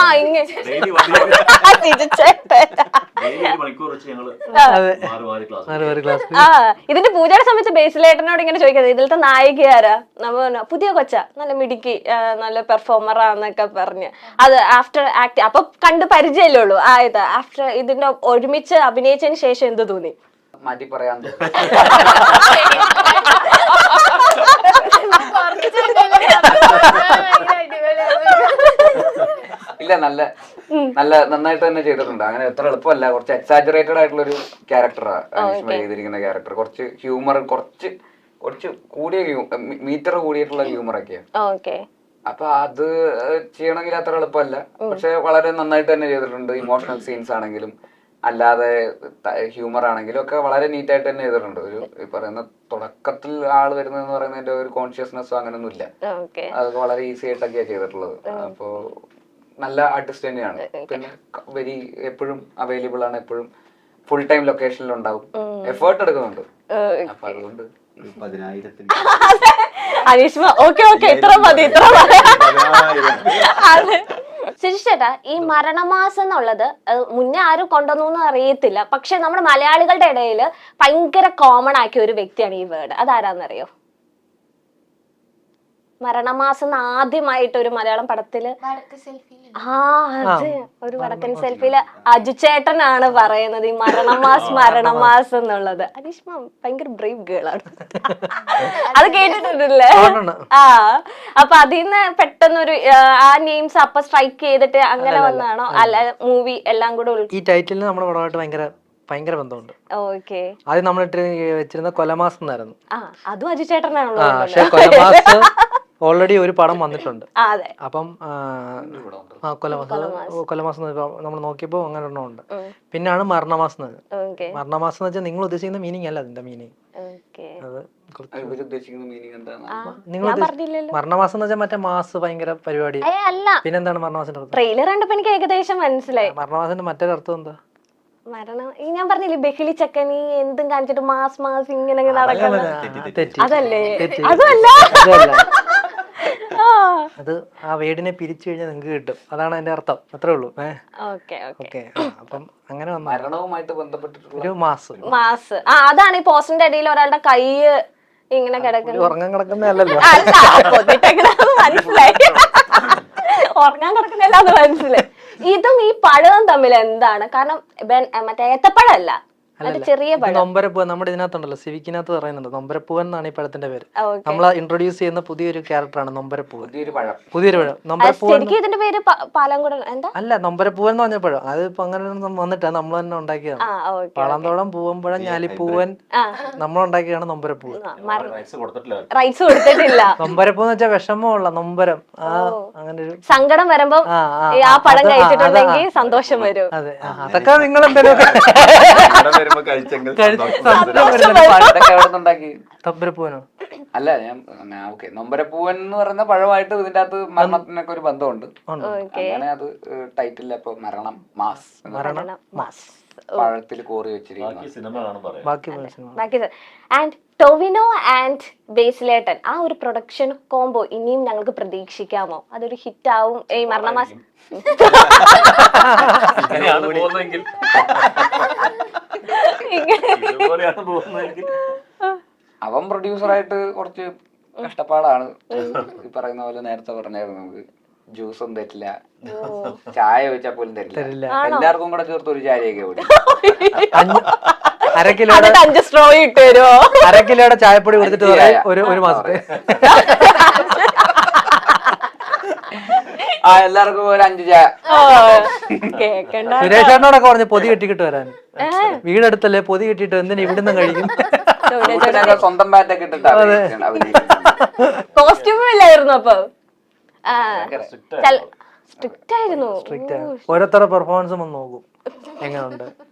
ഇതിന്റെ പൂജയുടെ സമയത്ത് ബേസിലേട്ടനോട് ഇങ്ങനെ ചോദിക്കുന്നത് ഇതിലത്തെ നായികയാരാ? നമ്മ പുതിയ കൊച്ച, നല്ല മിടുക്കി, നല്ല പെർഫോമറാന്നൊക്കെ പറഞ്ഞ്. അത് ആഫ്റ്റർ ആക്ട് അപ്പൊ കണ്ട് പരിചയമല്ലേ ഉള്ളൂ. ആഫ്റ്റർ ഇതിന്റെ ഒരുമിച്ച് അഭിനയിച്ചതിന് ശേഷം എന്ത് തോന്നി? മാറ്റി പറയാൻ ഇല്ല, നന്നായിട്ട് തന്നെ ചെയ്തിട്ടുണ്ട്. അങ്ങനെ എത്ര എളുപ്പമല്ല. കുറച്ച് എക്സാജറേറ്റഡ് ആയിട്ടുള്ള ഒരു ക്യാരക്ടറാണ് അനീഷ്മ ചെയ്തിരിക്കുന്ന ക്യാരക്ടർ. കുറച്ച് ഹ്യൂമർ, കുറച്ച് കൂടിയ മീറ്റർ കൂടിയിട്ടുള്ള ഹ്യൂമറൊക്കെയാണ്. അപ്പൊ അത് ചെയ്യണമെങ്കിൽ അത്ര എളുപ്പമല്ല. പക്ഷെ വളരെ നന്നായിട്ട് തന്നെ ചെയ്തിട്ടുണ്ട്. ഇമോഷണൽ സീൻസ് ആണെങ്കിലും അല്ലാതെ ഹ്യൂമർ ആണെങ്കിലും ഒക്കെ വളരെ നീറ്റായിട്ട് തന്നെ ചെയ്തിട്ടുണ്ട്. ഒരു പറയുന്ന തുടക്കത്തിൽ ആള് വരുന്നതെന്ന് പറയുന്നതിന്റെ ഒരു കോൺഷ്യസ്നെസ്സോ അങ്ങനൊന്നും ഇല്ല. അതൊക്കെ വളരെ ഈസി ആയിട്ടൊക്കെയാണ് ചെയ്തിട്ടുള്ളത്. അപ്പോ നല്ല ആർട്ടിസ്റ്റ് തന്നെയാണ്. പിന്നെ വെരി എപ്പോഴും അവൈലബിൾ ആണ്, എപ്പോഴും ഫുൾ ടൈം ലൊക്കേഷനിൽ ഉണ്ടാവും, എഫേർട്ട് എടുക്കുന്നുണ്ട്. അപ്പൊ അതുകൊണ്ട് 10,000 അനീഷ്മ ഇത്ര മതി. ചേട്ടാ, ഈ മരണമാസം എന്നുള്ളത് മുന്നേ ആരും കൊണ്ടുവന്നു അറിയത്തില്ല, പക്ഷെ നമ്മുടെ മലയാളികളുടെ ഇടയിൽ ഭയങ്കര കോമൺ ആക്കിയ ഒരു വ്യക്തിയാണ് ഈ വേർഡ്. അതാരാന്നറിയോ? മരണമാസം ആദ്യമായിട്ട് ഒരു മലയാളം പടത്തില് ഒരു വടക്കൻ സെൽഫിയില് അജുചേട്ടനാണ് പറയുന്നത് ഈ മരണമാസ് എന്നുള്ളത്. അനീഷ്മ ഭയങ്കര ബ്രേവ് ഗേൾ ആണ്. അത് കേട്ടിട്ടുണ്ടല്ലേ? അപ്പൊ അതിന്ന് പെട്ടെന്നൊരു ആ നെയിംസ് അപ്പൊ സ്ട്രൈക്ക് ചെയ്തിട്ട് അങ്ങനെ വന്നാണോ? അല്ല, മൂവി എല്ലാം കൂടെ ഈ ടൈറ്റിലിന് നമ്മുടെ പടമായിട്ട് ഭയങ്കര ബന്ധമുണ്ട്. ഓക്കെ. ആദ്യം നമ്മൾ വെച്ചിരുന്ന കൊലമാസം എന്നായിരുന്നു. അതും അജുചേട്ടനാണല്ലോ. പക്ഷെ കൊലമാസ് ഓൾറെഡി ഒരു പടം വന്നിട്ടുണ്ട്. അപ്പം കൊലമാസം നമ്മൾ നോക്കിയപ്പോ അങ്ങനെ ഒരെണ്ണം ഉണ്ട്. പിന്നാണ് മരണമാസം. മരണമാസം എന്ന് വെച്ചാൽ നിങ്ങൾ ഉദ്ദേശിക്കുന്ന മീനിങ് അല്ല അതിന്റെ മീനിങ്. നിങ്ങൾ മരണമാസം എന്ന് വെച്ചാൽ മറ്റേ മാസ് ഭയങ്കര പരിപാടി. പിന്നെന്താണ് മരണമാസത്തിന്റെ അർത്ഥം? ട്രെയിലർ കണ്ടപ്പോ എനിക്ക് ഏകദേശം മനസ്സിലായി. മരണമാസത്തിന്റെ മറ്റൊരു അർത്ഥം എന്താ? മരണം ഞാൻ പറഞ്ഞില്ലേ, ബഹിലി ചക്കനി എന്തും കാണിച്ചിട്ട് മാസ് ഇങ്ങനെ നടക്കുന്നത്. അതല്ലേ? അതല്ല, അത് ആ വേടിനെ പിരിച്ചു കഴിഞ്ഞാൽ നിങ്ങൾക്ക് കിട്ടും. അതാണ് അതിന്റെ അർത്ഥം. അത്രേ ഉള്ളൂ. ഓക്കെ. അപ്പം അങ്ങനെ മരണവുമായിട്ട് ബന്ധപ്പെട്ടിട്ടുള്ള ഒരു മാസ്. അതാണ് ഈ പോസ്റ്റിന്റെ അടിയിൽ ഒരാളുടെ കൈ ഇങ്ങനെ കിടക്കുന്നത്. ഉറങ്ങാൻ കിടക്കുന്നതല്ലല്ലോ. മനസ്സിലായി, ഉറങ്ങാൻ കിടക്കുന്നതല്ലാന്ന് മനസ്സിലായി. ഇതും ഈ പഴവും തമ്മിൽ എന്താണ്? കാരണം മറ്റേ ഏത്തപ്പഴമല്ല, അത് ചെറിയ പഴം. നൊമ്പരപ്പൂവൻ നമ്മുടെ ഇതിനകത്തുണ്ടല്ലോ സിവിക്കിനകത്ത് പറയുന്നുണ്ട് നൊമ്പരപ്പൂവൻ എന്നാണ് ഈ പഴത്തിന്റെ പേര്. Okay. നമ്മൾ ഇൻട്രൊഡ്യൂസ് ചെയ്യുന്ന പുതിയൊരു ക്യാരക്ടറാണ് നൊമ്പരപ്പൂവൻ. പുതിയൊരു പഴം. പുതിയൊരു പഴം നൊമ്പരപ്പൂവൻ ശരിക്കും ഇതിന്റെ പേര് പാലംകുടം എന്താ? അല്ല, നൊമ്പരപ്പൂവൻ എന്ന് പറഞ്ഞ പഴം. അത് ഇപ്പൊ അങ്ങനെ വന്നിട്ടാണ് നമ്മൾ തന്നെ ഉണ്ടാക്കിയതാണ്. ഓക്കെ. പാളന്തോളം, പൂവമ്പഴം, ഞാലിപ്പൂവൻ നമ്മൾ ഉണ്ടാക്കിയാണ് നൊമ്പരപ്പൂവൻ. റൈറ്റ്സ് കൊടുത്തിട്ടില്ല. റൈറ്റ്സ് കൊടുത്തിട്ടില്ല. നൊമ്പരപ്പൂ എന്ന് വെച്ചാൽ വിഷമമുള്ള നൊമ്പരം. അങ്ങനെ ഒരു സങ്കടം വരുമ്പോ ആ പഴം കഴിച്ചിട്ടുണ്ടെങ്കിൽ സന്തോഷം വരും. അതെ, അതൊക്കെ നിങ്ങൾ എന്തെങ്കിലും വരുമ്പോ കഴിച്ചെങ്കിൽ ഇതൊക്കെ എവിടെ നിന്നുണ്ടാക്കി? നൊമ്പരപ്പൂവനോ? അല്ല ഞാൻ ഓക്കെ, നൊമ്പരപ്പൂവൻ എന്ന് പറയുന്ന പഴമായിട്ട് ഇതിന്റെ അകത്ത് മരണത്തിനൊക്കെ ഒരു ബന്ധമുണ്ട്. അങ്ങനെ അത് ടൈറ്റിൽ അപ്പൊ മരണം മാസ് പഴത്തിൽ കോറി വെച്ചിരിക്കുന്നു. ബാക്കി സിനിമ കാണും പറയാം. ബാക്കി ആൻഡ് ടൊവിനോ ആൻഡ് ബേസിലേട്ടൻ ആ ഒരു പ്രൊഡക്ഷൻ കോംബോ ഇനിയും ഞങ്ങൾക്ക് പ്രതീക്ഷിക്കാമോ? അതൊരു ഹിറ്റ് ആവും ഈ മരണമാസം? ഇങ്ങനെയാണ് പോകുന്നതെങ്കിൽ ഇതുപോലെയാണ് പോകുന്നതെങ്കിൽ അവൻ പ്രൊഡ്യൂസറായിട്ട് കുറച്ച് കഷ്ടപ്പാടാണ്. ഈ പറയുന്ന പോലെ നേരത്തെ പറഞ്ഞായിരുന്നു, നമുക്ക് ജ്യൂസ് ഒന്നും തരില്ല, ചായ വെച്ചാൽ പോലും തരില്ല. എല്ലാവർക്കും കൂടെ ചേർത്ത് ഒരു ചായയൊക്കെ കൂടി 5 സ്ട്രോ ഇട്ട് വരുമോ? 1/2 കിലോയുടെ ചായപ്പൊടി കൊടുത്തിട്ട് പറയും ഒരു മാസത്തെ. എല്ലാവർക്കും ഒരു 5 ചായ. കേക്കണ്ട. സുരേഷേട്ടനോടൊക്കെ പറഞ്ഞ് പൊതി കെട്ടിക്കിട്ട് വരാൻ. വീടെടുത്തല്ലേ, പൊതി കെട്ടിട്ട് എന്തിനാ ഇവിടുന്ന് കഴിക്കും? സ്വന്തം ബാറ്റൊക്കെ ഇട്ടിട്ടാണ് കോസ്റ്റ്യൂമും ഇല്ലായിരുന്നു അപ്പൊ? സ്ട്രിക്റ്റ് ആയിരുന്നു. ഓരോരുത്തരുടെ പെർഫോമൻസ് ഒന്ന് നോക്കും എങ്ങനെയുണ്ട്.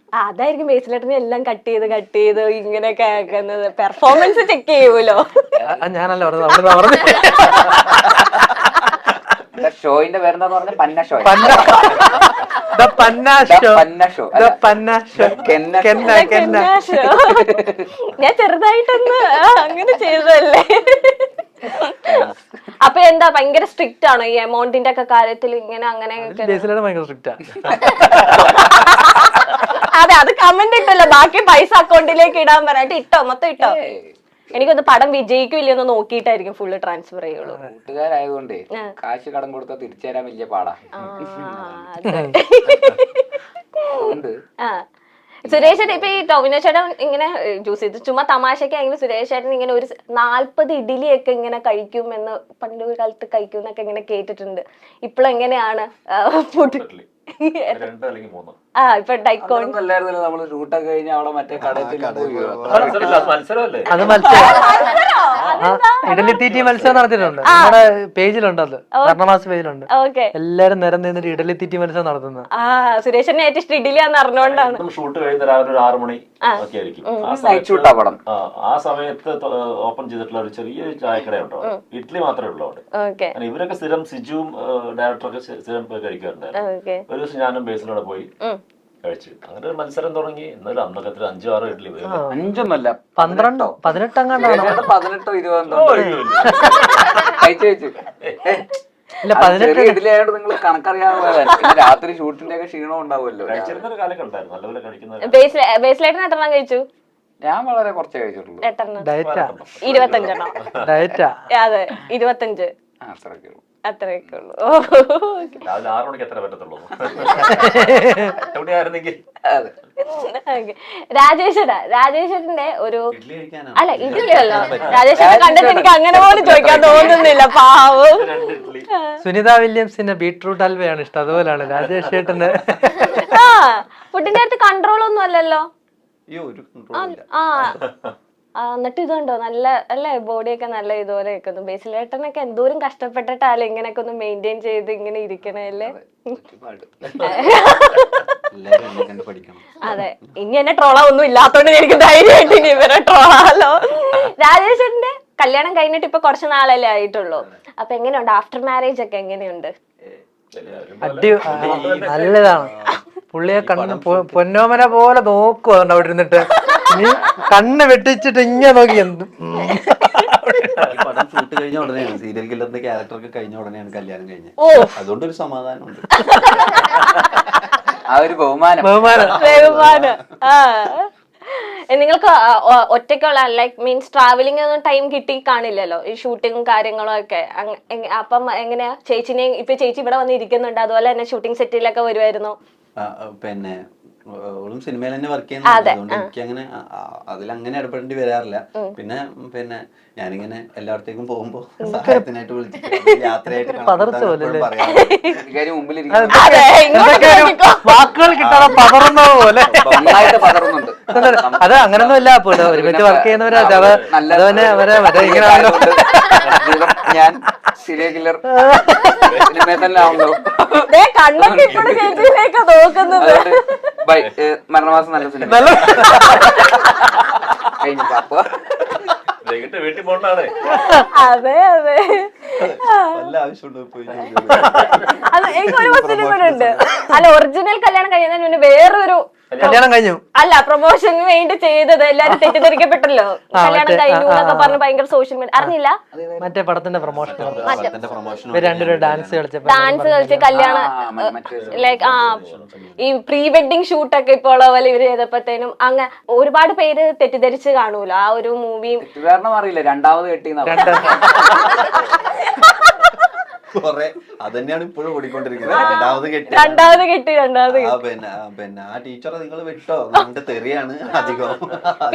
അതായിരിക്കും ബേസിലേട്ടന് എല്ലാം കട്ട് ചെയ്ത് ഇങ്ങനെയൊക്കെ ആക്കുന്നത്. പെർഫോമൻസ് ചെക്ക് ചെയ്യൂലോ? ഞാനല്ല പറഞ്ഞത്. ഷോയിന്റെ പേരെന്താന്ന് പറഞ്ഞ പന്ന ഷോ. ഞാൻ ചെറുതായിട്ടൊന്ന് അങ്ങനെ ചെയ്തതല്ലേ. അപ്പൊ എന്താ ഭയങ്കര സ്ട്രിക്റ്റ് ആണോ ഈ എമൗണ്ടിന്റെ ഒക്കെ കാര്യത്തിൽ? ഇങ്ങനെ അങ്ങനെ അതെ, അത് കമന്റ് ഇട്ടല്ലോ, ബാക്കി പൈസ അക്കൗണ്ടിലേക്ക് ഇടാൻ പറയാട്ട് ഇട്ടോ, മൊത്തം ഇട്ടോ. എനിക്കൊന്ന് പടം വിജയിക്കില്ലെന്ന് നോക്കിയിട്ടായിരിക്കും ഫുള്ള് ട്രാൻസ്ഫർ ചെയ്യുള്ളൂ. കൂട്ടുകാരായതുകൊണ്ടേ കാശ് കടം കൊടുത്താൽ തിരിച്ചു തരാൻ വലിയ പാടാ. സുരേഷ് ഇപ്പൊ ഈ ടൊവിനോ ചേട്ടൻ ഇങ്ങനെ ജ്യൂസ് ചെയ്ത് ചുമ്മാ തമാശക്കാണെങ്കിൽ സുരേഷ് ചേട്ടൻ ഇങ്ങനെ ഒരു 40 ഇഡ്ഡലിയൊക്കെ ഇങ്ങനെ കഴിക്കും എന്ന് പണ്ട് ഒരു കാലത്ത് കഴിക്കും എന്നൊക്കെ ഇങ്ങനെ കേട്ടിട്ടുണ്ട്. ഇപ്പോഴെങ്ങനെയാണ് ഫുഡ്? ഇപ്പൊ ഡൈക്കോൺ നമ്മള് ഷൂട്ടൊക്കെ കഴിഞ്ഞ അവിടെ മറ്റേ കടയിൽ മത്സരമല്ലേ? അത് ഇഡലി തീറ്റി മത്സരം നടത്തിയിട്ടുണ്ട്. നമ്മുടെ പേജിലുണ്ട്, അത് ഭരണമാസ പേജിലുണ്ട്. എല്ലാരും നിരം നിന്നിട്ട് ഇഡലി തീറ്റി മത്സരം നടത്തുന്നത്. സുരേഷിനെ ഏറ്റവും ഇഷ്ടം ഇഡലിയാന്ന് അറിഞ്ഞോണ്ടാണ്. ഷൂട്ട് കഴിയുന്ന രാവിലെ ഒരു 6 മണി ഒക്കെ ആയിരിക്കും. ആ സമയത്ത് ഓപ്പൺ ചെയ്തിട്ടുള്ള ഒരു ചെറിയ ചായക്കട ഉണ്ടോ, ഇഡ്ഡലി മാത്രമേ ഉള്ളൂ അവിടെ. ഇവരൊക്കെ സ്ഥിരം സിജുവും ഡയറക്ടറൊക്കെ സ്ഥിരം പോയി കഴിക്കാറുണ്ടായിരുന്നു. ഒരു ദിവസം ഞാനും ബേസിലൂടെ പോയി കഴിച്ചു. അങ്ങനെ ഒരു മത്സരം തുടങ്ങി. എന്നാലും അന്നൊക്കെ 5-6 ഇഡ്ഡലി വരും. 5ഒന്നല്ല 18 18 18 20 കഴിച്ചു. ഇഡ്ഡലിയായോട് നിങ്ങൾ കണക്കറിയാതെ രാത്രി ഷൂട്ടിന്റെ ഒക്കെ ക്ഷീണം ഉണ്ടാവുമല്ലോ. കഴിച്ചിരുന്ന ഒരു കാലൊക്കെ ഉണ്ടായിരുന്നു, നല്ലപോലെ കഴിക്കുന്നത്. ബേസിലേട്ടൻ എത്രണ്ണം കഴിച്ചു? ഞാൻ വളരെ കുറച്ചേ കഴിച്ചിട്ടുള്ളൂ. 25 അതെ, 25 അത്രയൊക്കെ ഉള്ളൂ. രാവിലെ 6 മണിക്ക് എത്ര പറ്റത്തുള്ളൂ? രാജേശ്വരന്റെ ഒരു അല്ല ഇഡ്ഡലിയല്ലോ. രാജേശ്വരൻ കണ്ടിട്ട് എനിക്ക് അങ്ങനെ പോലും ചോദിക്കാൻ തോന്നുന്നില്ല, പാവം. സുനിത വില്യംസിന്റെ ബീട്രൂട്ട് ഹൽവയാണ് ഇഷ്ടം, അതുപോലെയാണ് രാജേഷ് ചേട്ടന്റെ. ഫുഡിന്റെ അടുത്ത് കൺട്രോൾ ഒന്നും അല്ലല്ലോ. എന്നിട്ട് ഇതുണ്ടോ നല്ല അല്ലേ, ബോഡിയൊക്കെ നല്ല ഇതുപോലെ വെക്കുന്നു. ബേസിലേട്ടനൊക്കെ എന്തോരം കഷ്ടപ്പെട്ടിട്ടാലേ ഇങ്ങനെയൊക്കെ ഒന്ന് മെയിൻറ്റെയിൻ ചെയ്ത് ഇങ്ങനെ ഇരിക്കണല്ലേ. അതെ, ഇനി എന്നെ ട്രോളാ ഒന്നും ഇല്ലാത്തോണ്ട് എനിക്ക് ധൈര്യമായിട്ട് ഇനി ഇവരെ ട്രോളാലോ. രാജേഷിന്റെ കല്യാണം കഴിഞ്ഞിട്ട് ഇപ്പൊ കുറച്ച് നാളല്ലേ ആയിട്ടുള്ളൂ. അപ്പൊ എങ്ങനെയുണ്ട് ആഫ്റ്റർ മാരേജ് ഒക്കെ? എങ്ങനെയുണ്ട്? നല്ലതാണ്. പുള്ളിയെ കണ്ണ് പൊന്നോമന പോലെ നോക്കുക അവിടെ ഇരുന്നിട്ട്. നീ കണ്ണ് വെട്ടിച്ചിട്ട് ഇങ്ങനെ നോക്കി. പടം ഷൂട്ട് കഴിഞ്ഞ ഉടനെയാണ്, സീരിയൽ കില്ലറിന്റെ ക്യാരക്ടറൊക്കെ കഴിഞ്ഞ ഉടനെയാണ് കല്യാണം കഴിഞ്ഞത്. അതുകൊണ്ടൊരു സമാധാനമുണ്ട്, ആ ഒരു ബഹുമാനം. നിങ്ങൾക്ക് ഒറ്റയ്ക്കുള്ള ലൈക്ക് മീൻസ് ട്രാവലിംഗ് ഒന്നും ടൈം കിട്ടി കാണില്ലല്ലോ, ഈ ഷൂട്ടിങ്ങും കാര്യങ്ങളും ഒക്കെ. അപ്പം എങ്ങനെയാ ചേച്ചിനെ ഇപ്പൊ ചേച്ചി ഇവിടെ വന്ന് ഇരിക്കുന്നുണ്ട്, അതുപോലെ തന്നെ ഷൂട്ടിംഗ് സെറ്റിലൊക്കെ വരുമായിരുന്നു? പിന്നെ ഓളും സിനിമയിൽ തന്നെ വർക്ക് ചെയ്യുന്നത്, അതുകൊണ്ട് എനിക്ക് അങ്ങനെ അതിലങ്ങനെ ഇടപെടേണ്ടി വരാറില്ല. പിന്നെ ഞാനിങ്ങനെ എല്ലായിടത്തേക്കും പോകുമ്പോ സഹായത്തിനായിട്ട് വിളിച്ചിട്ട് യാത്രയായിട്ട് വാക്കുകൾ കിട്ടാതെ പതറുന്ന പോലെ. നന്നായിട്ട് പകർന്നുണ്ട്. അത് അങ്ങനൊന്നും ഇല്ല. ഒരുമിച്ച് വർക്ക് ചെയ്യുന്നവരെ ഞാൻ സീരിയൽ കില്ലർ സിനിമയിൽ തന്നെ ആവുന്നു. കണ്ണൊക്കെ ഇപ്പോഴും ചേച്ചിയിലേക്ക് നോക്കുന്നത്. ബൈ, മരണമാസം നല്ല സിനിമ കഴിഞ്ഞപ്പോ അപ്പൊ വീട്ടിൽ പോണ്ടാണ്. അതെ അതെ. വല്ല ആവശ്യമുണ്ടോ പോയി അത് എനിക്കൊരു ക്വസ്റ്റ്യൻ കൂടെ ഉണ്ട്. അല്ല, ഒറിജിനൽ കല്യാണം കഴിയുന്നതിന് മുന്നേ വേറൊരു കല്യാണം കഴിഞ്ഞു അല്ല പ്രൊമോഷന് വേണ്ടി ചെയ്തത് എല്ലാരും തെറ്റിദ്ധരിക്കപ്പെട്ടല്ലോ. കല്യാണം കഴിഞ്ഞു എന്നൊക്കെ പറഞ്ഞ് ഭയങ്കര സോഷ്യൽ മീഡിയ അറിഞ്ഞില്ല. മറ്റേ പടത്തിന്റെ പ്രൊമോഷൻ രണ്ടുപേരും ഡാൻസ് കളിച്ച് കല്യാണം ലൈക്ക് ഈ പ്രീ വെഡിങ് ഷൂട്ടൊക്കെ ഇപ്പോൾ ഉള്ള പോലെ ഇവര് ചെയ്തപ്പോഴത്തേനും അങ്ങനെ ഒരുപാട് പേര് തെറ്റിദ്ധരിച്ച് കാണൂല ആ ഒരു മൂവിയും. അറിയില്ല, രണ്ടാമത് കെട്ടിയെന്നാ. കൊറേ അതന്നെയാണ് ഇപ്പോഴും ഓടിക്കൊണ്ടിരിക്കുന്നത്. രണ്ടാമത് കെട്ടി പിന്നെ ആ ടീച്ചറെ നിങ്ങൾ വിട്ടോ, നമ്മുടെ തെറിയാണ് അധികം.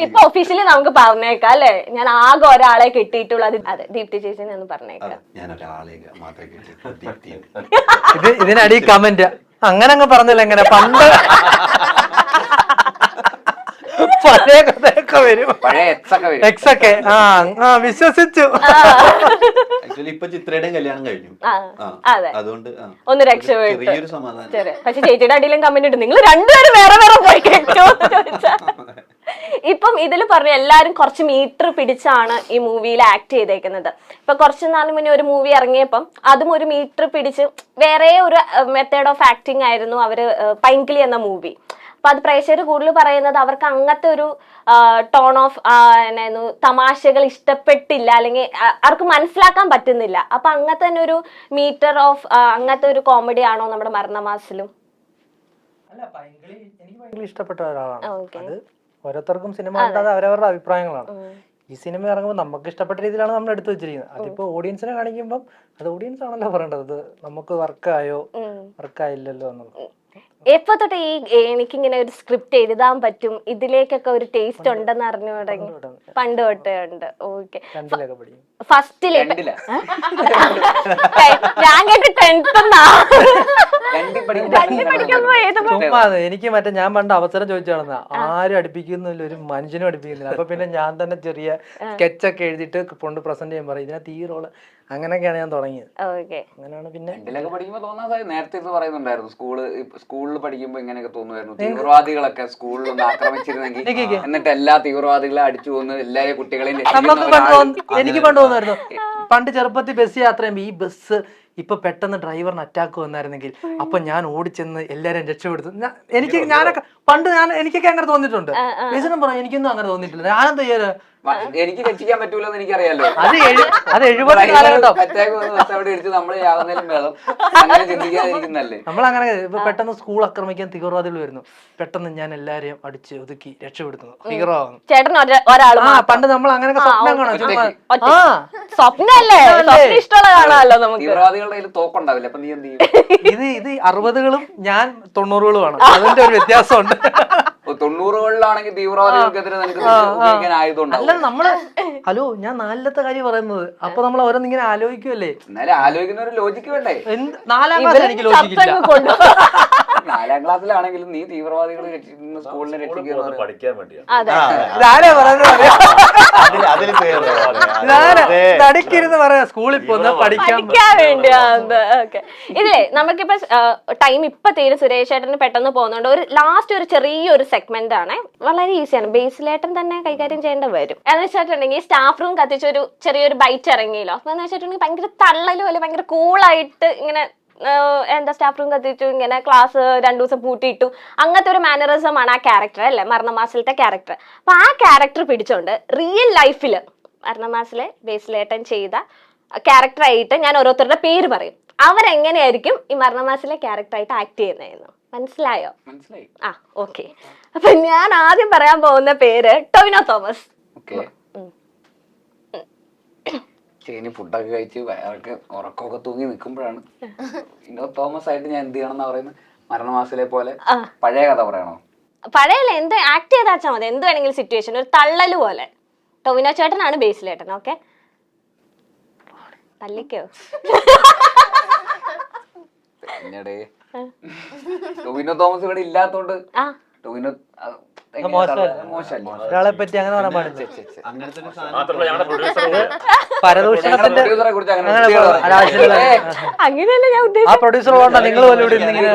ഇപ്പൊ ഒഫീഷ്യലി നമുക്ക് പറഞ്ഞേക്കാം അല്ലെ, ഞാൻ ആകെ ഒരാളെ കെട്ടിയിട്ടുള്ളൂ. അതെ, ദീപ്തി ചേച്ചിനെ ഒന്ന് പറഞ്ഞേക്കാം. ഞാൻ ഒരാളെ മാത്രമേ കെട്ടി. ഇതിനടി കമന്റ് അങ്ങനെ അങ്ങ് പറഞ്ഞില്ല. എങ്ങനെ പണ്ട് പഴയ കഥയൊക്കെ വരും, എക്സൊക്കെ വിശ്വസിച്ചു. ആക്ച്വലി ഇപ്പൊ ചിത്രയുടെയും കല്യാണം കഴിഞ്ഞു, അതുകൊണ്ട് ഒന്ന് രക്ഷപ്പെട്ടു. ചെറിയൊരു സമാധാനം. പക്ഷെ ചേച്ചിയുടെ അടിയിലും കമന്റ് ഉണ്ട്, നിങ്ങൾ രണ്ടുപേരും വേറെ വേറെ പോയി കേട്ടോ ചോദിച്ചാ. ഇപ്പം ഇതിൽ പറഞ്ഞു എല്ലാരും കുറച്ച് മീറ്റർ പിടിച്ചാണ് ഈ മൂവിയിൽ ആക്ട് ചെയ്തേക്കുന്നത്. ഇപ്പൊ കുറച്ചു നാൾ മുന്നേ ഒരു മൂവി ഇറങ്ങിയപ്പം അതും ഒരു മീറ്റർ പിടിച്ച് വേറെ ഒരു മെത്തേഡ് ഓഫ് ആക്ടിങ് ആയിരുന്നു അവര് പൈങ്കിളി എന്ന മൂവി. അപ്പൊ അത് പ്രേക്ഷകർ കൂടുതൽ പറയുന്നത് അവർക്ക് അങ്ങനത്തെ ഒരു ടോൺ ഓഫ് തമാശകൾ ഇഷ്ടപ്പെട്ടില്ല, അല്ലെങ്കിൽ അവർക്ക് മനസ്സിലാക്കാൻ പറ്റുന്നില്ല. അപ്പൊ അങ്ങനത്തെ തന്നെ ഒരു മീറ്റർ ഓഫ് അങ്ങനത്തെ ഒരു കോമഡി ആണോ നമ്മുടെ മരണമാസിലും? അല്ല, എനിക്ക് ഭയങ്കര ഇഷ്ടപ്പെട്ട ഒരാളാണ്. അത് ഓരോരുത്തർക്കും സിനിമ കണ്ടാൽ അവരവരുടെ അഭിപ്രായങ്ങളാണ്. ഈ സിനിമ ഇറങ്ങുമ്പോൾ നമുക്ക് ഇഷ്ടപ്പെട്ട രീതിയിലാണ് നമ്മൾ എടുത്തു വെച്ചിരിക്കുന്നത്. അതിപ്പോ ഓഡിയൻസിനെ കാണിക്കുമ്പോൾ അത് ഓഡിയൻസ് ആണല്ലോ പറയേണ്ടത്, ഇത് നമുക്ക് വർക്കായോ വർക്കായില്ലല്ലോ എന്നുള്ളത്. എപ്പോ തൊട്ട് ഈ എനിക്കിങ്ങനെ ഒരു സ്ക്രിപ്റ്റ് എഴുതാൻ പറ്റും, ഇതിലേക്കൊക്കെ ഒരു ടേസ്റ്റ് ഉണ്ടെന്ന് അറിഞ്ഞു തുടങ്ങി? പണ്ട് തൊട്ടേ ഉണ്ട്. ഓക്കെ. ഫസ്റ്റില് ഞാൻ കേട്ട് 10th എനിക്ക് മറ്റേ ഞാൻ പണ്ട് അവസരം ചോദിച്ചാണെന്നാ, ആരും അടുപ്പിക്കുന്നില്ല, ഒരു മനുഷ്യനും അടുപ്പിക്കുന്നില്ല. അപ്പൊ പിന്നെ ഞാൻ തന്നെ ചെറിയ സ്കെച്ചൊക്കെ എഴുതിയിട്ട് കൊണ്ട് പ്രസന്റ് ചെയ്യാൻ പറയും, ഇതിനകത്ത് ഈ റോള്. അങ്ങനെയൊക്കെയാണ് ഞാൻ തുടങ്ങിയത്. അങ്ങനെയാണ് പിന്നെ പഠിക്കുമ്പോ തോന്നാതെ നേരത്തെ പറയുന്നുണ്ടായിരുന്നു, സ്കൂളിൽ പഠിക്കുമ്പോ ഇങ്ങനെയൊക്കെ തോന്നുമായിരുന്നു, തീവ്രവാദികളൊക്കെ സ്കൂളിൽ ഒന്ന് ആക്രമിച്ചിരുന്നെങ്കിൽ എന്നിട്ട് എല്ലാ തീവ്രവാദികളെ അടിച്ചു കൊന്ന് എല്ലാരെയും കുട്ടികളെയും. എനിക്ക് പണ്ട് തോന്നുമായിരുന്നു, പണ്ട് ചെറുപ്പത്തിൽ ബസ് യാത്ര ചെയ്യുമ്പോ ഈ ബസ് ഇപ്പൊ പെട്ടെന്ന് ഡ്രൈവറിന് അറ്റാക്ക് വന്നായിരുന്നെങ്കിൽ അപ്പൊ ഞാൻ ഓടിച്ചെന്ന് എല്ലാരും രക്ഷപ്പെടുത്തു. എനിക്കൊക്കെ അങ്ങനെ തോന്നിയിട്ടുണ്ട്. ബേസിനും പറയാം, എനിക്കൊന്നും അങ്ങനെ തോന്നിയിട്ടില്ല. ഞാനെന്താ ചെയ്യാ, എനിക്ക് രക്ഷിക്കാൻ പറ്റൂലെന്ന് എനിക്കറിയാലോ. അത് 70 കാലഘട്ടം. നമ്മളങ്ങനെ ഇപ്പൊ പെട്ടെന്ന് സ്കൂൾ ആക്രമിക്കാൻ തീവ്രവാദികൾ വരുന്നു, പെട്ടെന്ന് ഞാൻ എല്ലാരെയും അടിച്ച് ഒതുക്കി രക്ഷപ്പെടുത്തുന്നു, ഹീറോ ആവുന്നു. പണ്ട് നമ്മൾ അങ്ങനെയൊക്കെ സ്വപ്നം കാണും. തീവ്രവാദികളുടെ കയ്യിൽ തോക്കുണ്ടാവില്ല, അപ്പൊ നീ എന്ത് ചെയ്യും? ഇത് 60കളും ഞാൻ 90കളുമാണ്, അതിന്റെ ഒരു വ്യത്യാസമുണ്ട്. 90കളിലാണെങ്കിൽ തീവ്രവാദികൾക്കെതിരെ നിനക്ക് ആയുധം. അല്ല, നമ്മള് ഹലോ, ഞാൻ 4ത്തെ കാര്യം പറയുന്നത്. അപ്പൊ നമ്മൾ ഓരോന്നിങ്ങനെ ആലോചിക്കുമല്ലേ. എന്നാലും ആലോചിക്കുന്ന ഒരു ലോജിക്ക് വേണ്ടേ? 4ാം ക്ലാസ് എനിക്ക് ലോജിക്കില്ല. 4ാം ക്ലാസ്സിലാണെങ്കിലും നീ തീവ്രവാദികൾ സ്കൂളിനെ രക്ഷിക്കുന്നത് പഠിക്കാൻ വേണ്ടിയാണ്. തടിക്കിരുന്ന് പറയാ സ്കൂളിൽ പോകുന്ന പഠിക്കാൻ വേണ്ടിയാണ്. ഇതിലേ നമുക്കിപ്പോ ടൈം ഇപ്പൊ തീരെ സുരേഷ് ചേട്ടന് പെട്ടെന്ന് പോകുന്നുണ്ട്. ഒരു ലാസ്റ്റ് ഒരു ചെറിയൊരു സെഗ്മെന്റ് ആണ്, വളരെ ഈസിയാണ്, ബേസിലേട്ടൻ തന്നെ കൈകാര്യം ചെയ്യേണ്ട വരും. എന്ന് വെച്ചിട്ടുണ്ടെങ്കിൽ സ്റ്റാഫ് റൂം കത്തിച്ചൊരു ചെറിയൊരു ബൈറ്റ് ഇറങ്ങിയല്ലോ. അപ്പൊ എന്ന് വെച്ചിട്ടുണ്ടെങ്കിൽ ഭയങ്കര തള്ളലും അല്ലെ, ഭയങ്കര കൂളായിട്ട് ഇങ്ങനെ സ്റ്റാഫ് റൂം കത്തിച്ചു, ഇങ്ങനെ ക്ലാസ് 2 ദിവസം പൂട്ടിയിട്ടു, അങ്ങനത്തെ ഒരു മാനറിസം ആണ് ആ ക്യാരക്ടർ അല്ലെ, മരണമാസിലത്തെ ക്യാരക്ടർ. അപ്പൊ ആ ക്യാരക്ടർ പിടിച്ചോണ്ട് റിയൽ ലൈഫില് മരണമാസിലെ ബേസിലേട്ടൻ ചെയ്ത ക്യാരക്ടറായിട്ട് ഞാൻ ഓരോരുത്തരുടെ പേര് പറയും, അവരെങ്ങനെയായിരിക്കും ഈ മരണമാസിലെ ക്യാരക്ടറായിട്ട് ആക്ട് ചെയ്യുന്നതെന്ന്. മനസ്സിലായോ? മനസ്സിലായി. ആ, ഓക്കെ. അപ്പൊ ഞാൻ ആദ്യം പറയാൻ പോകുന്ന പേര് ടൊവിനോ തോമസ്. ഫുഡൊക്കെ കഴിച്ച് വയറൊക്കെ ഉറക്കമൊക്കെ തൂങ്ങി നിൽക്കുമ്പോഴാണ് ടൊവിനോ തോമസ് ആയിട്ട് ഞാൻ എന്ത് ചെയ്യണം എന്നാ പറയുന്നത്? മരണമാസിലെ പോലെ പഴയ കഥ പറയണോ? പഴയല്ല, എന്ത് ആക്ട് ചെയ്താ വെച്ചാൽ മതി, എന്ത് വേണമെങ്കിലും സിറ്റുവേഷൻ, ഒരു തള്ളല് പോലെ. ടൊവിനോ ചേട്ടനാണ് ബേസിലേട്ടൻ. ഓക്കെ, തല്ലിക്കോ? പിന്നീട് ടൊവിനോ തോമസ് ഇവിടെ ഇല്ലാത്തോണ്ട് ടൊവിനോ മോശമല്ലേ? ഒരാളെ പറ്റി അങ്ങനെ പറയാൻ പാടില്ല. അങ്ങനത്തെ ഒരു സാധനം മാത്രമല്ല ഞങ്ങളുടെ പ്രൊഡ്യൂസർ പരദൂഷണത്തിന്റെ പ്രൊഡ്യൂസറെ കുറിച്ച് അങ്ങനെ അങ്ങനെയല്ല ഞാൻ ആ പ്രൊഡ്യൂസർ ഉണ്ടോ നിങ്ങൾ പോലും ഇവിടെ ഇങ്ങനെ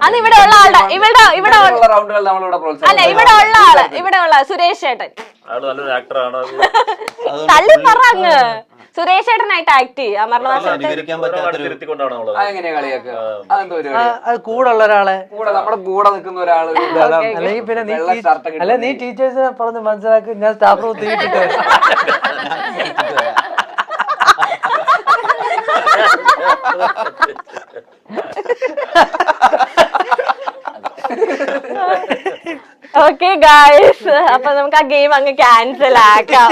അത് ഇവിടെ ഉള്ള ആളുടെ ഇവിടെ റൗണ്ടുകൾ നമ്മളിവിടെ അല്ല ഇവിടെ ഉള്ള ആള്, ഇവിടെ ഉള്ള സുരേഷ് ചേട്ടൻ ആള് നല്ലൊരു ആക്ടറാണ്. തള്ളി പറ അങ്ങ്. സുരേഷ് ചേട്ടനായിട്ട് ആക്ട് ചെയ്യും അമർനാഥ്. അനുകരിക്കാൻ പറ്റാത്തൊരു തിരുത്തിക്കൊണ്ടാണ് നമ്മള് അതെങ്ങനെയാ കളിയൊക്കെ? അതെന്തോ അത് കൂടെ ഉള്ള ഒരാളെ കൂടെ നമ്മുടെ കൂടെ നിൽക്കുന്ന ഒരാള് അല്ലെങ്കിൽ പിന്നെ നീ വെള്ള ഷർട്ട് ഒക്കെ അല്ലെ നീ ടീച്ചേഴ്സിനെ പറഞ്ഞ് മനസ്സിലാക്കി, ഞാൻ സ്റ്റാഫ് റൂം തീയിട്ടിട്ട് ഓക്കെ ഗായ്സ്, അപ്പൊ നമുക്ക് ആ ഗെയിം അങ്ങ് ക്യാൻസൽ ആക്കാം.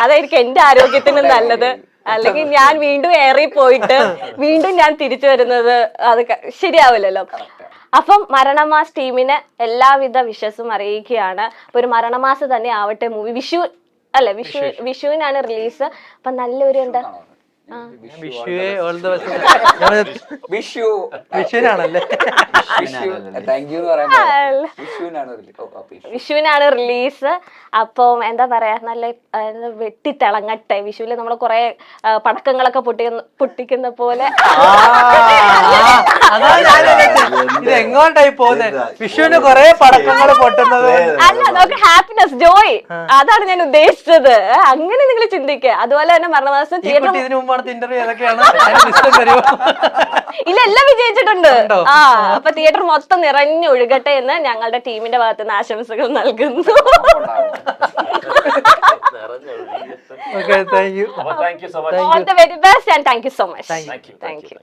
അതായിരിക്കും എന്റെ ആരോഗ്യത്തിന് നല്ലത്. അല്ലെങ്കിൽ ഞാൻ വീണ്ടും ഏറി പോയിട്ട് വീണ്ടും ഞാൻ തിരിച്ചു വരുന്നത് അത് ശരിയാവില്ലല്ലോ. അപ്പം മരണമാസ് ടീമിന് എല്ലാവിധ വിഷസും അറിയിക്കുകയാണ്. അപ്പൊ ഒരു മരണമാസ് തന്നെ ആവട്ടെ മൂവി. വിഷുവിനാണ് റിലീസ്. അപ്പൊ നല്ലൊരു എന്താ വിഷുവിനാണല്ലേ? വിഷുവിനാണ് റിലീസ്. അപ്പം എന്താ പറയാ, നല്ല വെട്ടിത്തിളങ്ങട്ടെ. വിഷുവില് നമ്മള് കൊറേ പടക്കങ്ങളൊക്കെ പൊട്ടിക്കുന്ന പോലെ. ഇത് എങ്ങോട്ടായി പോകുന്നത്? വിഷുവിന് കൊറേ പടക്കങ്ങൾ പൊട്ടുന്നത് അല്ല, നമുക്ക് ഹാപ്പിനെസ്, ജോയ്, അതാണ് ഞാൻ ഉദ്ദേശിച്ചത്. അങ്ങനെ നിങ്ങൾ ചിന്തിക്കുക. അതുപോലെ തന്നെ മരണമാസം തിയേറ്റർ ഇതിനു മുമ്പാണ് ഇന്റർവ്യൂ ഏതൊക്കെയാണ് ഇല്ല, എല്ലാം വിജയിച്ചിട്ടുണ്ട്. അപ്പൊ തിയേറ്റർ മൊത്തം നിറഞ്ഞൊഴുകട്ടെ എന്ന് ഞങ്ങളുടെ ടീമിന്റെ ഭാഗത്ത് നിന്ന് ആശംസകൾ നൽകുന്നു. Okay, thank you. Thank you so much. All the very best and thank you so much. Thank you. Thank you.